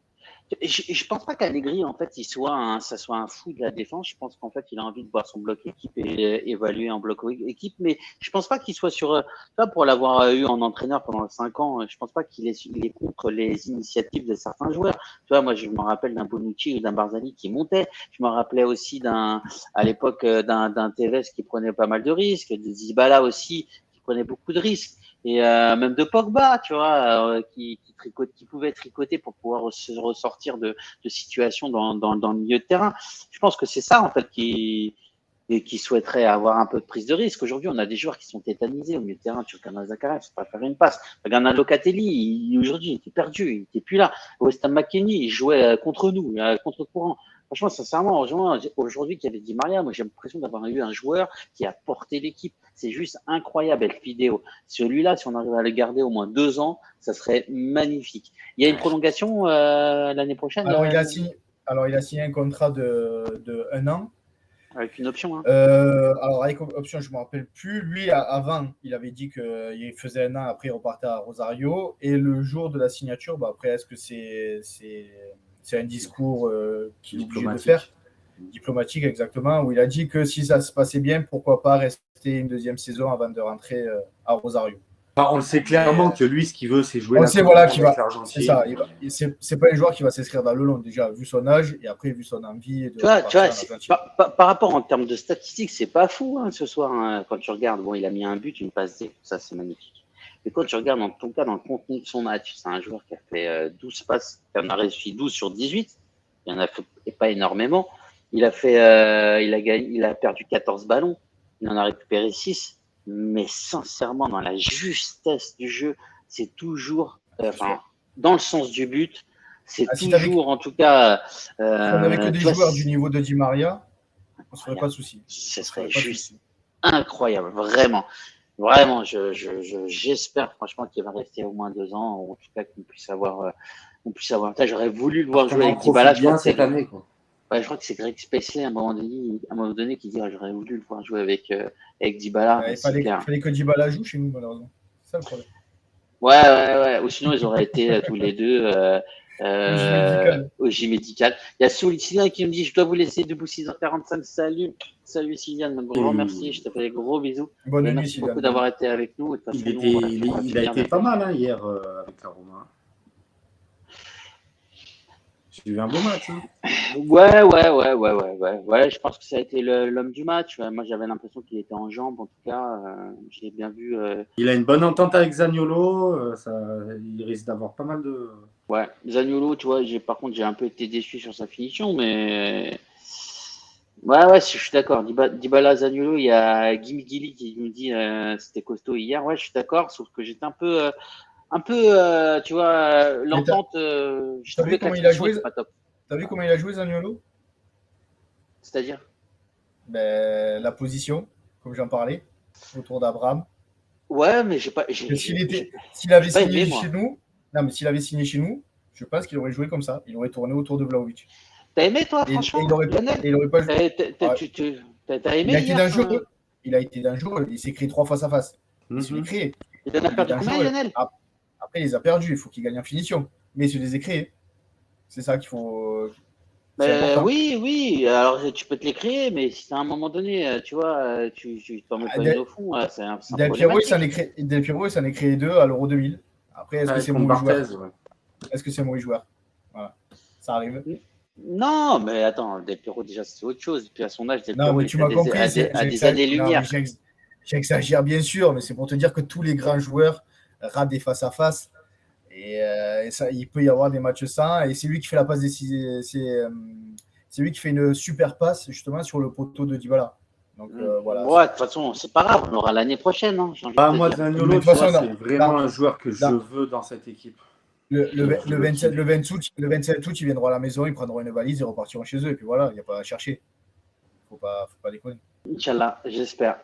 Je pense pas qu'Allegri, en fait, ça soit un fou de la défense. Je pense qu'en fait, il a envie de voir son bloc équipe et évaluer en bloc équipe. Mais je pense pas qu'il soit pour l'avoir eu en entraîneur pendant 5 ans, je pense pas qu'il est contre les initiatives de certains joueurs. Tu vois, moi, je me rappelle d'un Bonucci ou d'un Barzani qui montait. Je me rappelais aussi à l'époque, d'un Tevez qui prenait pas mal de risques, de Dybala aussi, qui prenait beaucoup de risques. Et même de Pogba, tu vois, qui pouvait tricoter pour pouvoir se ressortir de situations dans le milieu de terrain. Je pense que c'est ça, en fait, qui souhaiterait avoir un peu de prise de risque. Aujourd'hui, on a des joueurs qui sont tétanisés au milieu de terrain. Tu regardes Zakaria, c'est pas faire une passe. Regarde Locatelli, aujourd'hui, il était perdu, il était plus là. Weston McKennie, il jouait contre nous, contre courant. Franchement, sincèrement, aujourd'hui, qu'il y avait Di Maria, moi, j'ai l'impression d'avoir eu un joueur qui a porté l'équipe. C'est juste incroyable, El Fideo. Celui-là, si on arrive à le garder au moins 2 ans, ça serait magnifique. Il y a une prolongation l'année prochaine. Alors, il a signé un contrat de 1 an. Avec une option. Hein. Alors, avec option, je ne me rappelle plus. Lui, avant, il avait dit qu'il faisait 1 an, après il repartait à Rosario. Et le jour de la signature, après, est-ce que c'est un discours qu'il est obligé de faire? Diplomatique, exactement, où il a dit que si ça se passait bien, pourquoi pas rester une 2e saison avant de rentrer à Rosario. Enfin, on le sait clairement que lui, ce qu'il veut, c'est jouer. On sait qu'il va. C'est ça. C'est pas un joueur qui va s'inscrire dans le long, déjà, vu son âge et après, vu son envie. Tu vois, par rapport en termes de statistiques, c'est pas fou ce soir. Hein, quand tu regardes, il a mis un but, une passe D, ça c'est magnifique. Mais quand tu regardes dans ton cas, dans le contenu de son match, c'est un joueur qui a fait 12 passes, qui en a réussi 12 sur 18. Il en a fait pas énormément. Il a perdu 14 ballons. Il en a récupéré 6. Mais sincèrement, dans la justesse du jeu, c'est toujours, dans le sens du but, c'est toujours, en tout cas. Si on n'avait que des joueurs du niveau de Di Maria, on ne se ferait pas de soucis. Ce serait juste incroyable, vraiment. Vraiment, j'espère franchement qu'il va rester au moins 2 ans, ou en tout cas qu'on puisse avoir. J'aurais voulu le voir Qu'on jouer en avec Dybala. profite Je crois bien que c'est, cette année, quoi. ouais, je crois que c'est Greg Spacely à un moment donné qui dit j'aurais voulu le voir jouer avec Dybala, Il c'est clair. fallait que Dybala joue chez nous, malheureusement. C'est ça le problème. Ouais. Ou sinon, ils auraient été tous les deux Le J médical. au J médical. Il y a Sylviane qui me dit je dois vous laisser debout 6h45. Salut Sylviane, un grand merci. Je te fais des gros bisous. Bonne Et nuit, merci Sylviane. beaucoup d'avoir été avec nous. Et de toute façon, nous, on va Il a finir été pas mal hein, hier avec la Roma. J'ai eu un beau match. Hein. Ouais. Je pense que ça a été l'homme du match. Moi, j'avais l'impression qu'il était en jambes. En tout cas, je l'ai bien vu. Il a une bonne entente avec Zaniolo. Il risque d'avoir pas mal de. Ouais, Zaniolo, tu vois, par contre, j'ai un peu été déçu sur sa finition, mais ouais, je suis d'accord. Dybala, Zaniolo, il y a Gimi Gili qui me dit c'était costaud hier. Ouais, je suis d'accord, sauf que j'étais un peu, tu vois, l'entente. Je T'as trouvais vu que la comment il a finition joué? était pas top. T'as vu comment il a joué, Zaniolo? C'est-à-dire? La position, comme j'en parlais, autour d'Abraham. Ouais, mais s'il avait pas signé aimé, moi. chez nous, non, mais s'il avait signé chez nous, je pense qu'il aurait joué comme ça. Il aurait tourné autour de Vlahovic. T'as aimé, toi, Et franchement, il aurait Lionel? pas joué. T'as Il aimé a été hier dangereux. Il a été dangereux. Il s'est créé 3 face à face. Il se les créé. Il en a perdu combien, Lionel? Après, il les a perdus. Il faut qu'il gagne en finition. Mais il se les a créés. C'est ça qu'il faut. C'est important. Oui. Alors, tu peux te les créer, mais si à un moment donné, tu vois, tu t'en mets pas une au fond, c'est un Del Piero, il s'en est créé 2 à l'Euro 2000. Après, est-ce que c'est un mauvais joueur? Est-ce que c'est un mauvais joueur? Voilà. Ça arrive. Non, mais attends, Del Piero, déjà, c'est autre chose. Puis à son âge, Del Non, Piero, mais tu m'as compris. à des années-lumière. J'exagère bien sûr, mais c'est pour te dire que tous les grands joueurs ratent des face-à-face. Et ça, il peut y avoir des matchs sans. Et c'est lui qui fait la passe décisive. C'est lui qui fait une super passe justement sur le poteau de Dybala. Donc voilà. Ouais, de toute façon, c'est pas grave, on aura l'année prochaine. Hein, moi, Zaniolo, c'est vraiment un joueur que je veux dans cette équipe. Le 27 août, ils viendront à la maison, ils prendront une valise et repartiront chez eux. Et puis voilà, il n'y a pas à chercher. Faut pas déconner. Inch'Allah, j'espère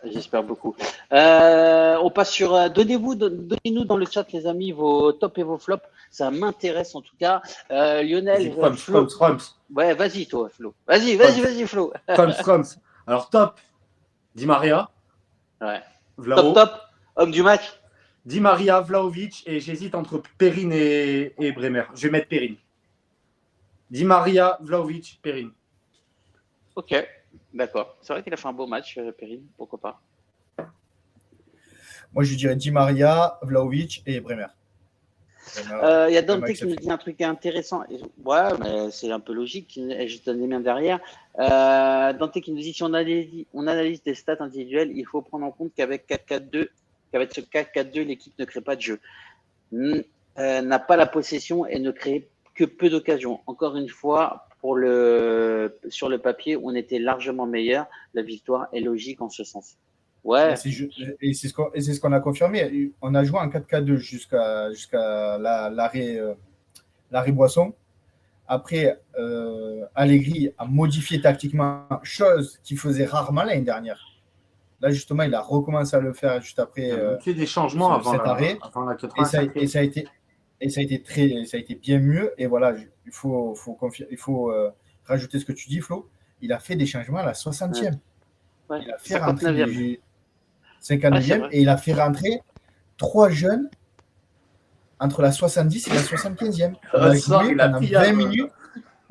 beaucoup. On passe sur. Donnez-nous dans le chat, les amis, vos tops et vos flops. Ça m'intéresse en tout cas. Lionel. Flo. Ouais, vas-y, toi, Flo. Vas-y, Flo. Froms. Alors, top. Di Maria. Ouais. Top. Homme du match. Di Maria, Vlahovic. Et j'hésite entre Perrin et Bremer. Je vais mettre Perrin. Di Maria, Vlahovic, Perrin. Ok. D'accord. C'est vrai qu'il a fait un beau match, Perrin. Pourquoi pas? Moi, je dirais Di Maria, Vlahovic et Bremer. Il y a Dante qui nous dit un truc intéressant. Ouais, mais c'est un peu logique. Je te donne les mains derrière. Dante qui nous dit si on analyse des stats individuelles, il faut prendre en compte qu'avec ce 4-4-2, l'équipe ne crée pas de jeu. N'a pas la possession et ne crée que peu d'occasions. Encore une fois, sur le papier, on était largement meilleur. La victoire est logique en ce sens. Ouais. Et c'est ce qu'on a confirmé. On a joué en 4-4-2 jusqu'à l'arrêt Boisson. Après, Allegri a modifié tactiquement, chose qu'il faisait rarement l'année dernière. Là, justement, il a recommencé à le faire juste après. Il a fait des changements avant la 85. Et ça a été bien mieux. Et voilà, il faut rajouter ce que tu dis, Flo. Il a fait des changements à la 60e. Ouais, il a fait 59e. 59e et il a fait rentrer 3 jeunes entre la 70 et la 75e. On a joué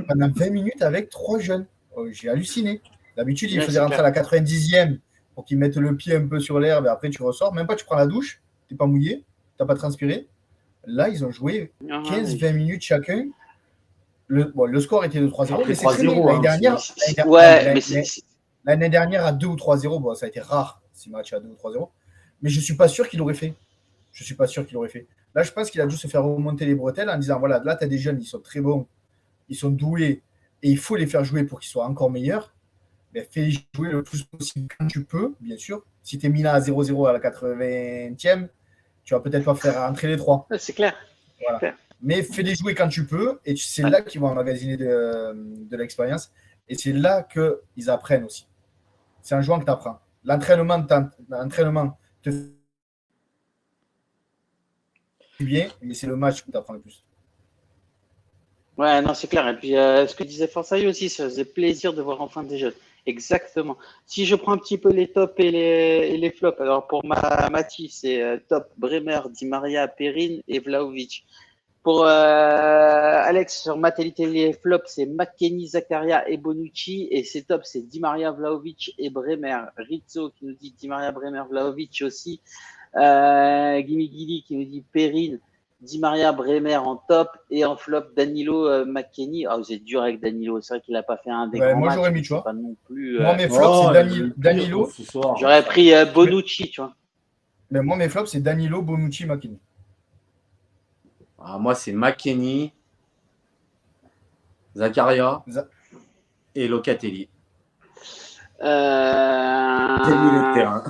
pendant 20 minutes avec 3 jeunes. J'ai halluciné. D'habitude, il faisait rentrer à la 90e pour qu'ils mettent le pied un peu sur l'herbe et après tu ressors. Même pas, tu prends la douche, tu n'es pas mouillé, tu n'as pas transpiré. Là, ils ont joué 15-20 minutes chacun. Le score était de 3-0, mais c'est très bien. L'année dernière, à 2 ou 3-0, ça a été rare, 6 matchs à 2 ou 3-0. Mais je ne suis pas sûr qu'il l'aurait fait. Là, je pense qu'il a dû se faire remonter les bretelles en disant, voilà, là, tu as des jeunes, ils sont très bons, ils sont doués, et il faut les faire jouer pour qu'ils soient encore meilleurs. Mais fais-les jouer le plus possible quand tu peux, bien sûr. Si tu es mis là à 0-0 à la 80e, tu vas peut-être pas faire rentrer les 3. C'est clair. Voilà. Clair. Mais fais-les jouer quand tu peux, et c'est là qu'ils vont emmagasiner de l'expérience, et c'est là qu'ils apprennent aussi. C'est en jouant que tu apprends. L'entraînement te bien, mais c'est le match où tu apprends le plus. Ouais, non, c'est clair. Et puis, ce que disait Forsaillot aussi, ça faisait plaisir de voir enfin des jeunes. Exactement. Si je prends un petit peu les tops et les flops, alors pour Mati, c'est top Bremer, Di Maria, Perrin et Vlahovic. Pour Alex, sur Matalité, les flops, c'est McKennie, Zakaria et Bonucci. Et c'est top, c'est Di Maria, Vlahovic et Bremer. Rizzo qui nous dit Di Maria, Bremer, Vlahovic aussi. Gimme Gilly qui nous dit Perrin, Di Maria, Bremer en top. Et en flop, Danilo, McKennie. Ah, vous êtes dur avec Danilo. C'est vrai qu'il n'a pas fait un des grands Moi, matchs. j'aurais mis, tu vois. Pas non plus, moi, mes flops, c'est Danilo. J'aurais pris Bonucci, tu vois. Mais moi, mes flops, c'est Danilo, Bonucci, McKennie. Moi, c'est McKennie, Zakaria et Locatelli. J'ai mis le terrain.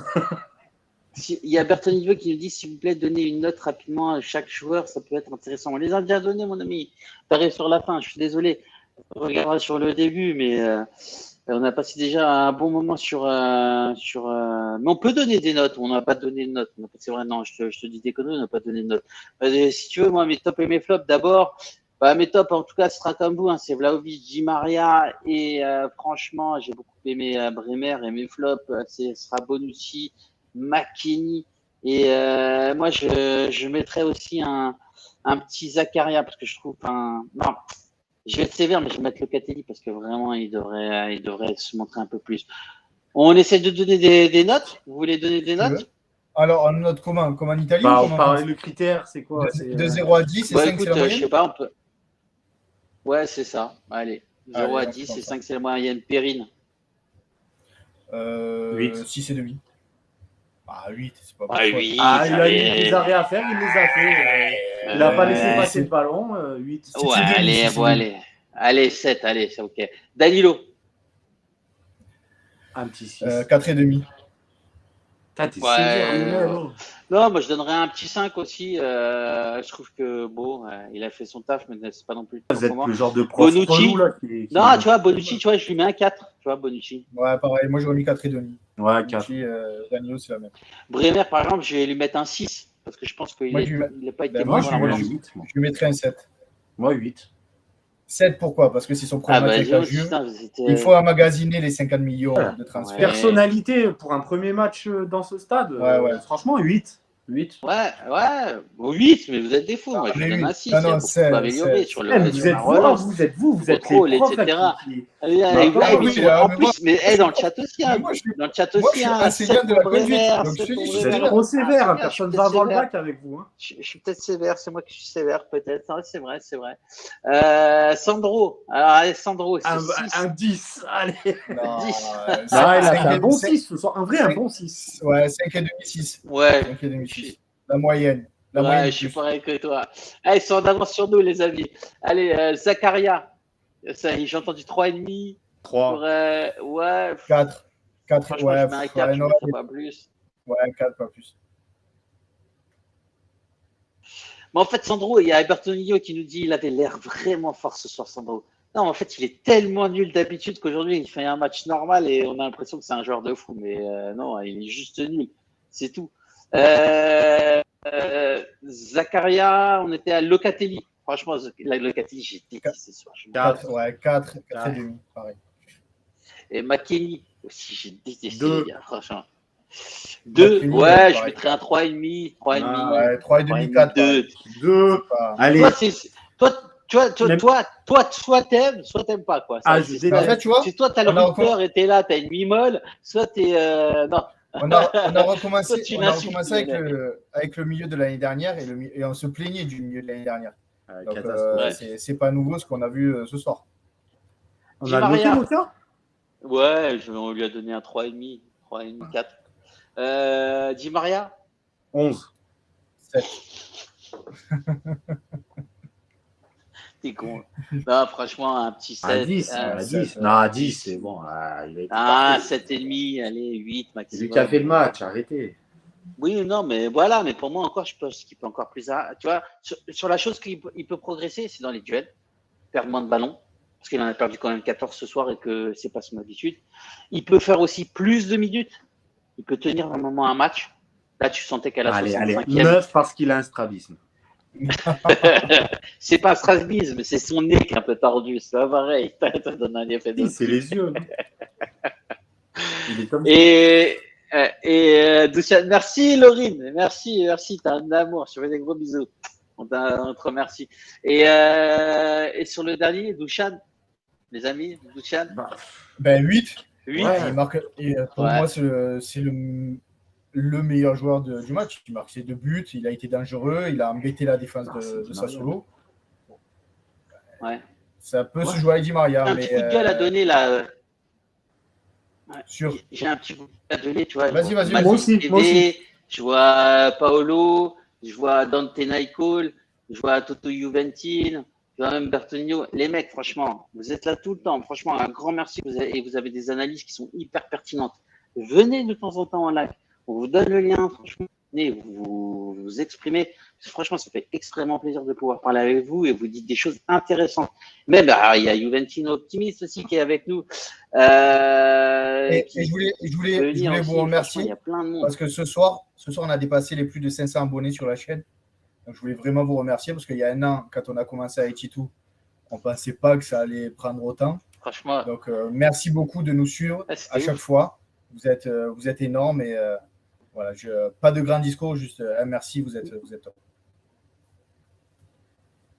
Il y a Bertoniveux qui nous dit, s'il vous plaît, donnez une note rapidement à chaque joueur, ça peut être intéressant. On les a déjà donnés, mon ami. T'arrives sur la fin, je suis désolé. On regardera sur le début, mais on a passé déjà un bon moment sur. Mais on peut donner des notes. On n'a pas donné de notes. C'est vrai, non, je te dis des conneries, on n'a pas donné de notes. Si tu veux, moi, mes tops et mes flops, d'abord. Mes tops, en tout cas, ce sera comme vous. Hein, c'est Vlahovic, Di Maria. Et franchement, j'ai beaucoup aimé Bremer. Et mes flops, ce sera Bonucci, McKennie. Et moi, je mettrais aussi un petit Zakaria parce que je trouve non, je vais être sévère, mais je vais mettre Locatelli parce que vraiment, il devrait se montrer un peu plus. On essaie de donner des notes. Vous voulez donner des notes? Alors, en note comme en Italie le critère, c'est quoi? De 0 à 10 et 5, écoute, c'est la moyenne. Je sais pas, on peut. Ouais, c'est ça. Allez, 0 à 10 et 5, c'est la moyenne. Perrine 8. 6 et demi. 8, c'est pas possible. 8, il a eu des arrêts à faire, il les a fait. Il n'a pas laissé passer le ballon. 8. Ouais, allez, 7, allez, c'est ok. Danilo. Un petit 6. 4 et demi. T'es sévère, non, moi je donnerais un petit 5 aussi. Je trouve que il a fait son taf, mais c'est pas non plus. Vous êtes le genre de prof Bonucci. Là, non, tu vois, Bonucci, tu vois, je lui mets un 4. Tu vois, Bonucci. Ouais, pareil, moi j'aurais mis 4 et demi. Ouais, 4. Danilo, c'est la même. Bremer, par exemple, je vais lui mettre un 6. Parce que je pense qu'il n'a pas été bon. Je lui mettrais un 7. Moi, 8. 7, pourquoi? Parce que c'est son premier match avec la Juve. Il faut emmagasiner les 50 millions de transferts. Personnalité pour un premier match dans ce stade, franchement, 8. 8. Ouais, 8, mais vous êtes des fous. Moi, je vous donne un 6. Non, c'est améliorer sur le vous êtes les profs, etc. En plus, mais dans le chat aussi. Dans le chat aussi. Je suis enseignant de la conduite. Vous êtes trop sévère. Personne ne va avoir le bac avec vous. Je suis peut-être sévère. C'est moi qui suis sévère, peut-être. C'est vrai. Sandro. Alors, allez, Sandro. Un 10. Allez. 10. Il a fait un bon 6 ce soir. Un bon 6. Ouais, 5 et demi, 6. Ouais. 5 et demi, 6. La moyenne. Je suis pareil que toi. Allez, ils sont en avance sur nous, les amis. Allez, Zakaria. J'ai entendu 3,5. 3. Ouais. 4. 4. Franchement, je mets un 4, je ne mettrai pas plus. Ouais, 4, pas plus. Mais en fait, Sandro, il y a Bertonillo qui nous dit qu'il avait l'air vraiment fort ce soir, Sandro. Non, en fait, il est tellement nul d'habitude qu'aujourd'hui, il fait un match normal et on a l'impression que c'est un joueur de fou. Mais non, il est juste nul. C'est tout. Zakaria, on était à Locatelli. Franchement, Locatelli, j'ai détesté ce soir. 4 et demi, pareil. Et McKennie aussi, j'ai détesté. 2. Franchement. 2, je mettrais un 3,5. 3,5, 4. 2. Allez. Toi, soit t'aimes pas, quoi. En fait, tu vois, si toi, t'as le routeur et t'es là, t'as une nuit molle, soit t'es. Non. On a recommencé avec le milieu de l'année dernière et on se plaignait du milieu de l'année dernière. Donc, c'est pas nouveau ce qu'on a vu ce soir. On a noté l'auteur ? Ouais, on lui a donné un 3,5, 4. Di Maria 11. 7. T'es con. Non, franchement, un petit 7. Un 10. Non, 10, c'est bon. 7,5, allez, 8 maximum. C'est lui qui a fait le match, arrêtez. Oui, non, mais voilà, mais pour moi encore, je pense qu'il peut encore plus. Tu vois, sur la chose qu'il peut progresser, c'est dans les duels, perdre moins de ballons, parce qu'il en a perdu quand même 14 ce soir et que c'est pas son habitude. Il peut faire aussi plus de minutes. Il peut tenir un moment un match. Là, tu sentais qu'à la 65e. 9 parce qu'il a un strabisme. C'est pas Strasbourg, mais c'est son nez qui est un peu tordu. C'est pas pareil. Ça donne un effet de... C'est les yeux. Il est comme Douchan, merci Laurine, merci, t'as un amour, je te fais des gros bisous. On te remercie. Et sur le dernier, Douchan, les amis, Douchan. 8. 8. Ouais, il marque, et pour moi, c'est le meilleur joueur du match. Il marque ses 2 buts, il a été dangereux, il a embêté la défense de Sassuolo. Ouais. Ça peut se jouer à Di Maria. Un petit coup de gueule à donner là. Sur... J'ai un petit coup de gueule à donner, tu vois. Vas-y, moi aussi. Je vois Paolo, je vois Dante Naicol, je vois Toto Juventine, je vois même Bertonio. Les mecs, franchement, vous êtes là tout le temps. Franchement, un grand merci. Et vous avez des analyses qui sont hyper pertinentes. Venez de temps en temps en live. On vous donne le lien, franchement. Venez, vous exprimez. Franchement, ça fait extrêmement plaisir de pouvoir parler avec vous et vous dites des choses intéressantes. Même, il y a Juventino Optimiste aussi qui est avec nous. Je voulais vous remercier il y a plein de monde. parce que ce soir, on a dépassé les plus de 500 abonnés sur la chaîne. Donc, je voulais vraiment vous remercier parce qu'il y a un an, quand on a commencé à Etitou, on ne pensait pas que ça allait prendre autant. Franchement. Donc, merci beaucoup de nous suivre à chaque fois. Vous êtes énormes et voilà, pas de grand discours, juste un merci, vous êtes top.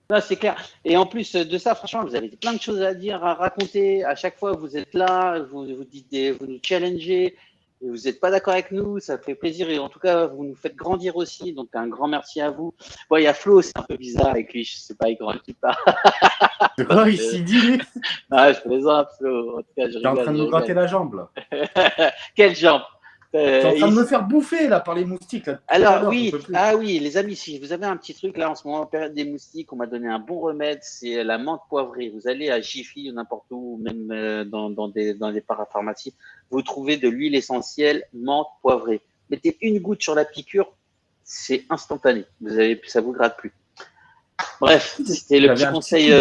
Non, c'est clair. Et en plus de ça, franchement, vous avez plein de choses à dire, à raconter. À chaque fois, vous êtes là, vous nous challengez. Vous n'êtes pas d'accord avec nous, ça fait plaisir. Et en tout cas, vous nous faites grandir aussi. Donc, un grand merci à vous. Bon, il y a Flo, c'est un peu bizarre avec lui. Je ne sais pas, il grandit pas. C'est quoi, il s'est dit? Ah, je plaisante, Flo. En tout cas, je rigole. T'es en train de me gratter la jambe, là. Quelle jambe? T'es en train de me faire bouffer là par les moustiques. Là, alors oui, les amis, si vous avez un petit truc là en ce moment, en période des moustiques, on m'a donné un bon remède, c'est la menthe poivrée. Vous allez à Jiffy ou n'importe où, même dans des parapharmacies, vous trouvez de l'huile essentielle menthe poivrée. Mettez une goutte sur la piqûre, c'est instantané. Ça vous gratte plus. Bref, c'était le petit conseil.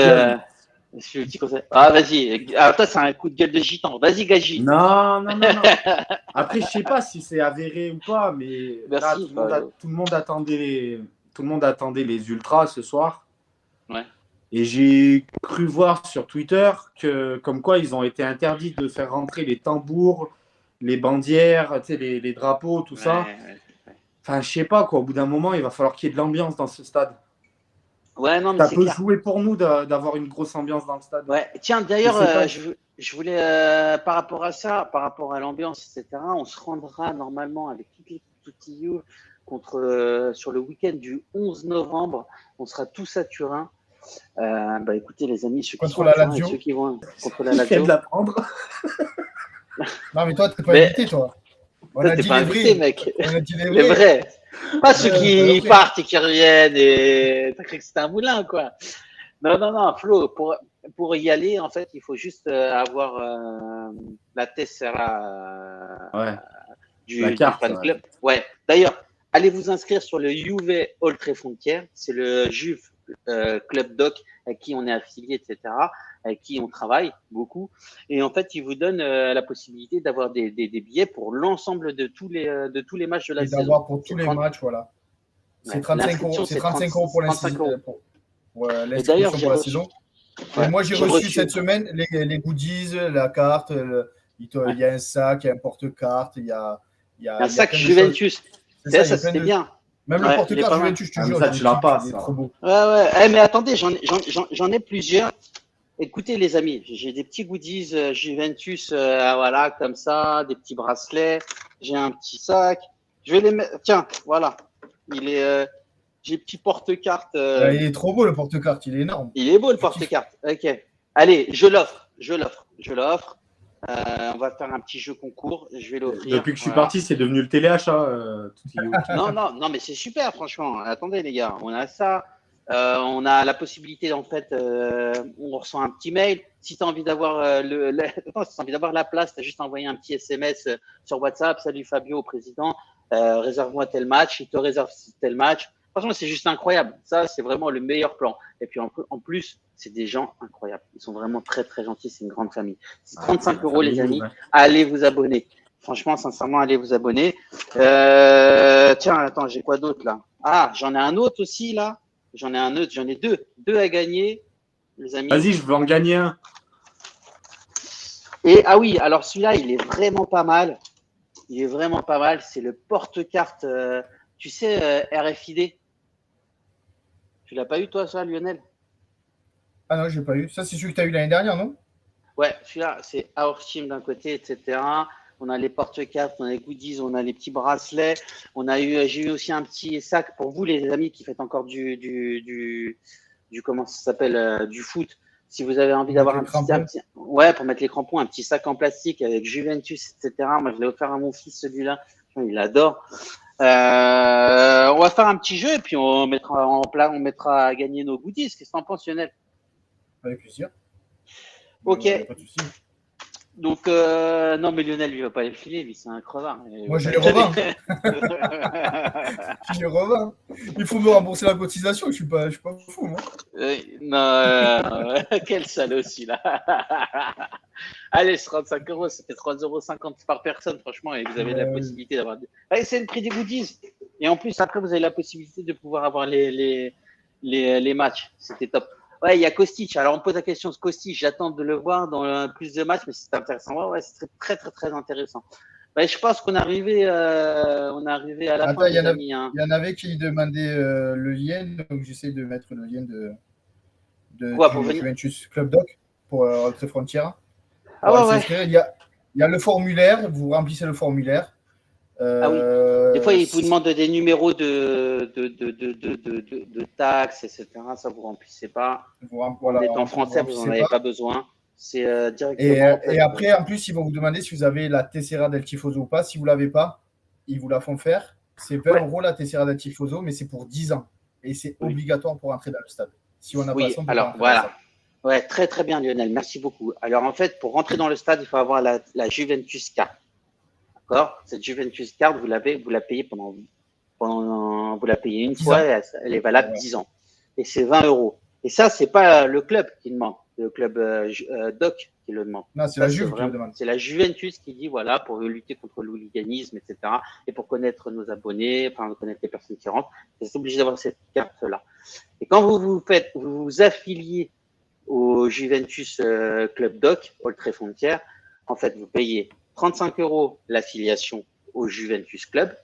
Ah, vas-y. Alors, toi, c'est un coup de gueule de gitan. Vas-y, Gaji. Non. Après, je sais pas si c'est avéré ou pas, mais merci, là, tout le monde attendait les ultras ce soir. Ouais. Et j'ai cru voir sur Twitter que, comme quoi, ils ont été interdits de faire rentrer les tambours, les bandières, tu sais, les drapeaux, tout ça. Ouais. Enfin, je sais pas, quoi. Au bout d'un moment, il va falloir qu'il y ait de l'ambiance dans ce stade. Ouais, non, mais ça c'est peut clair. jouer pour nous d'avoir une grosse ambiance dans le stade. Ouais. Tiens, d'ailleurs, je voulais, par rapport à ça, par rapport à l'ambiance, etc., on se rendra normalement avec toute l'équipe Toutillou sur le week-end du 11 novembre. On sera tous à Turin. Écoutez, les amis, ceux qui sont à Turin et ceux qui vont contre la Lazio. De la prendre. Non, mais toi, tu n'es pas invité, toi. On a dit pas invité, mec. On a dit les vrais. Vrai. Pas ceux qui partent et qui reviennent et t'as cru que c'était un moulin, quoi. Non, Flo, pour y aller, en fait, il faut juste avoir la tessera du fan club. Ouais. D'ailleurs, allez vous inscrire sur le Juve Oltre Frontières. C'est le Juve Club Doc avec qui on est affilié, etc., avec qui on travaille beaucoup. Et en fait, ils vous donnent la possibilité d'avoir des billets pour l'ensemble de tous les matchs de la saison. D'avoir pour tous les matchs, voilà. C'est 35 €. C'est 35 € pour l'inscription pour la saison. Et moi, j'ai reçu cette semaine les goodies, la carte. Il y a un sac, il y a un porte-carte, il y a un sac Juventus. Ça, c'était bien. Même le porte-carte Juventus, je te jure. Ça, tu l'as pas. C'est trop beau. Ouais. Mais attendez, j'en ai plusieurs. Écoutez, les amis, j'ai des petits goodies Juventus, voilà, comme ça, des petits bracelets. J'ai un petit sac. Je vais les mettre. Tiens, voilà. J'ai petit porte-carte. Il est trop beau, le porte-carte. Il est énorme. Il est beau, le porte-carte. Ok. Allez, je l'offre. On va faire un petit jeu concours. Je vais l'offrir. Depuis que je suis parti, c'est devenu le téléachat. Non, mais c'est super, franchement. Attendez, les gars, on a ça. On a la possibilité, en fait, on reçoit un petit mail. Si tu as envie d'avoir la place, tu as juste envoyé un petit SMS sur WhatsApp. Salut Fabio, président, réserve-moi tel match. Il te réserve tel match. Franchement, c'est juste incroyable. Ça, c'est vraiment le meilleur plan. Et puis, en plus, c'est des gens incroyables. Ils sont vraiment très, très gentils. C'est une grande famille. C'est 35 €, les amis. Ouais. Allez vous abonner. Franchement, sincèrement, allez vous abonner. Tiens, attends, j'ai quoi d'autre là? Ah, j'en ai un autre aussi là. J'en ai un autre, j'en ai deux. Deux à gagner, les amis. Vas-y, je veux en gagner un. Et ah oui, alors celui-là, il est vraiment pas mal. Il est vraiment pas mal. C'est le porte-carte, tu sais, RFID. Tu l'as pas eu, toi, ça, Lionel? Ah non, j'ai pas eu. Ça, c'est celui que tu as eu l'année dernière, non? Ouais, celui-là, c'est Our Team d'un côté, etc. On a les porte-cartes, on a les goodies, on a les petits bracelets. J'ai eu aussi un petit sac pour vous, les amis, qui faites encore du comment ça s'appelle, du foot. Si vous avez envie d'avoir ouais, pour mettre les crampons, un petit sac en plastique avec Juventus, etc. Moi, je l'ai offert à mon fils, celui-là. Il adore. On va faire un petit jeu et puis on mettra à gagner nos goodies. Qu'est-ce que t'en penses, Lionel? Avec plaisir. Ok. Pas de souci. Donc, non, mais Lionel, lui, va pas les filer, lui, c'est un crevard. Moi, je les revends. Je les revends. Il faut me rembourser la cotisation, je suis pas fou, moi. Non, quel salaud, celui-là. Allez, 35 €, c'était 3,50 € par personne, franchement, et vous avez la possibilité d'avoir. Allez, c'est le prix des goodies. Et en plus, après, vous avez la possibilité de pouvoir avoir les matchs. C'était top. Ouais, il y a Kostic. Alors, on me pose la question de Kostic. J'attends de le voir dans plus de matchs, mais c'est intéressant. Ouais, c'est très, très, très intéressant. Ouais, je pense qu'on est arrivé à la fin, les amis. Il y en avait qui demandaient le lien, donc j'essaie de mettre le lien du Juventus Club Doc pour Ultra Frontiera. Ah ouais. Il y a le formulaire, vous remplissez le formulaire. Ah oui. Des fois, ils vous demandent des numéros de taxes, etc. Ça, vous ne remplissez pas. Voilà, en étant français, vous n'en avez pas besoin. C'est directement. Et après, en plus, ils vont vous demander si vous avez la Tessera del Tifoso ou pas. Si vous ne l'avez pas, ils vous la font faire. C'est 20 € la Tessera del Tifoso, mais c'est pour 10 ans. Et c'est obligatoire pour entrer dans le stade. Si on n'a pas ça, on peut alors voilà. Ouais, très très bien, Lionel. Merci beaucoup. Alors en fait, pour rentrer dans le stade, il faut avoir la Juventus Card. D'accord? Cette Juventus Card, vous la payez vous la payez une fois, elle est valable 10 ans. Et c'est 20 €. Et ça, c'est pas le club qui demande, le club Doc qui le demande. Non, c'est la Juve qui le demande. C'est la Juventus qui dit, voilà, pour lutter contre l'hooliganisme, etc. Et pour connaître nos abonnés, enfin, connaître les personnes qui rentrent, vous êtes obligé d'avoir cette carte-là. Et quand vous vous affiliez au Juventus Club Doc, Oltre Frontières, en fait, vous payez 35 € l'affiliation au Juventus Club,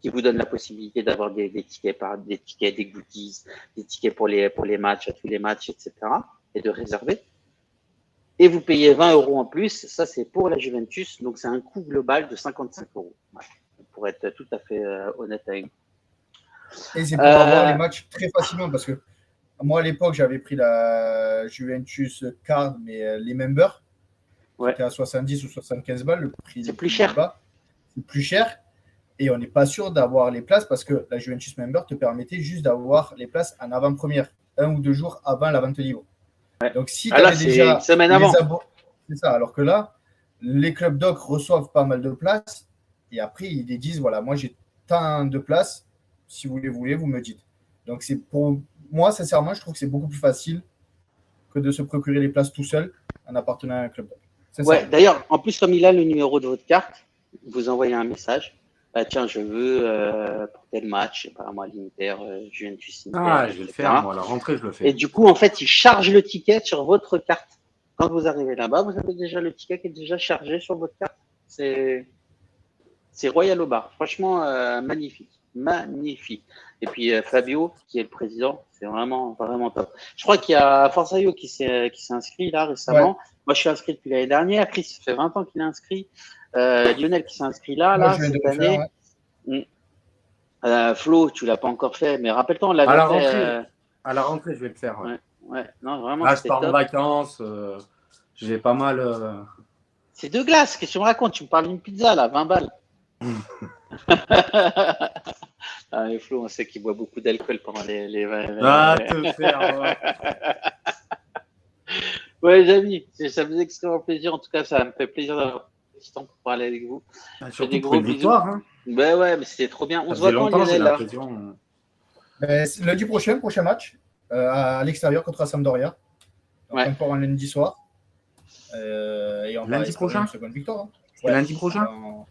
qui vous donne la possibilité d'avoir des tickets, des goodies, des tickets pour les matchs, à tous les matchs, etc. et de réserver. Et vous payez 20 € en plus, ça c'est pour la Juventus, donc c'est un coût global de 55 €. Ouais, pour être tout à fait honnête avec vous. Et c'est pour avoir les matchs très facilement, parce que moi à l'époque j'avais pris la Juventus Card, mais les members, c'était à 70 ou 75 balles, le prix c'est plus cher. C'est plus cher. Et on n'est pas sûr d'avoir les places parce que la Juventus Member te permettait juste d'avoir les places en avant-première, 1 ou 2 jours avant la vente libre. Ouais. Donc si tu avais déjà semaine avant. C'est ça. Alors que là, les clubs doc reçoivent pas mal de places et après ils les disent voilà, moi j'ai tant de places, si vous les voulez, vous me dites. Donc c'est pour moi, sincèrement, je trouve que c'est beaucoup plus facile que de se procurer les places tout seul en appartenant à un club doc. Ouais, d'ailleurs, en plus, comme il a le numéro de votre carte, vous envoyez un message. Bah, tiens, je veux pour tel match, apparemment l'Inter, Juventus Inter. Ah, je vais le faire, moi, à la rentrée, je le fais. Et du coup, en fait, il charge le ticket sur votre carte. Quand vous arrivez là-bas, vous avez déjà le ticket qui est déjà chargé sur votre carte. C'est royal au bar. Franchement, magnifique. Magnifique. Et puis, Fabio, qui est le président, c'est vraiment, vraiment top. Je crois qu'il y a Forzaio qui s'est inscrit là récemment. Ouais. Moi, je suis inscrit depuis l'année dernière. Chris, ça fait 20 ans qu'il est inscrit. Lionel qui s'est inscrit là cette année. Flo, tu l'as pas encore fait, mais rappelle-toi, on l'avait fait. À la rentrée, je vais le faire. Ouais. Non, vraiment. Là, je pars en vacances. J'ai pas mal. C'est deux glaces. Qu'est-ce que tu me racontes? Tu me parles d'une pizza là, 20 balles. Et Flo, on sait qu'il boit beaucoup d'alcool pendant les te faire. Ouais, les amis, ça me faisait extrêmement plaisir. En tout cas, ça me fait plaisir d'avoir petit temps pour parler avec vous. Surtout des gros victoires. Hein. Ouais, mais c'était trop bien. On se voit quand, Lionel, là lundi prochain match à l'extérieur contre la Sampdoria. Encore un lundi soir. Et on lundi prochain. Une seconde victoire. Hein. Lundi prochain.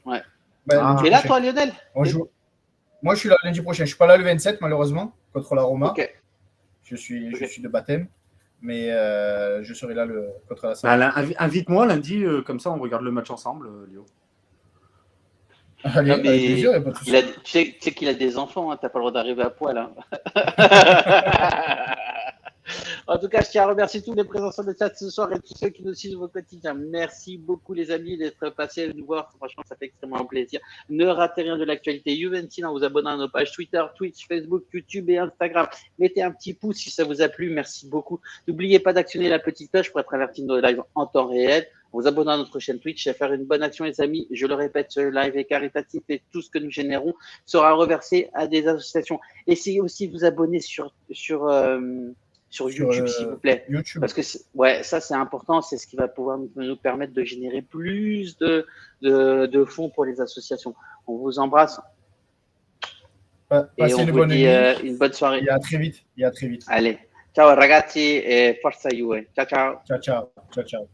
Ouais. Tu es là, toi, Lionel? Moi, je suis là lundi prochain. Je ne suis pas là le 27, malheureusement, contre la Roma. Ok. Je suis de baptême, mais je serai là contre la Salle. Invite-moi lundi, comme ça on regarde le match ensemble, Léo. Allez, avec plaisir, il n'y a pas de souci. Tu sais qu'il a des enfants, hein, tu n'as pas le droit d'arriver à poil. Hein. En tout cas, je tiens à remercier tous les présents sur le chat ce soir et tous ceux qui nous suivent au quotidien. Merci beaucoup, les amis, d'être passés à nous voir. Franchement, ça fait extrêmement plaisir. Ne ratez rien de l'actualité Juventus en vous abonnant à nos pages Twitter, Twitch, Facebook, YouTube et Instagram. Mettez un petit pouce si ça vous a plu. Merci beaucoup. N'oubliez pas d'actionner la petite cloche pour être averti de nos lives en temps réel. En vous abonnant à notre chaîne Twitch et faire une bonne action, les amis. Je le répète, ce live est caritatif et tout ce que nous générons sera reversé à des associations. Essayez aussi de vous abonner sur YouTube, s'il vous plaît. YouTube. Parce que ça, c'est important. C'est ce qui va pouvoir nous permettre de générer plus de fonds pour les associations. On vous embrasse. Passez une bonne nuit. Une bonne soirée. Et à très vite. Allez. Ciao ragazzi e forza Juve. Ciao ciao. Ciao.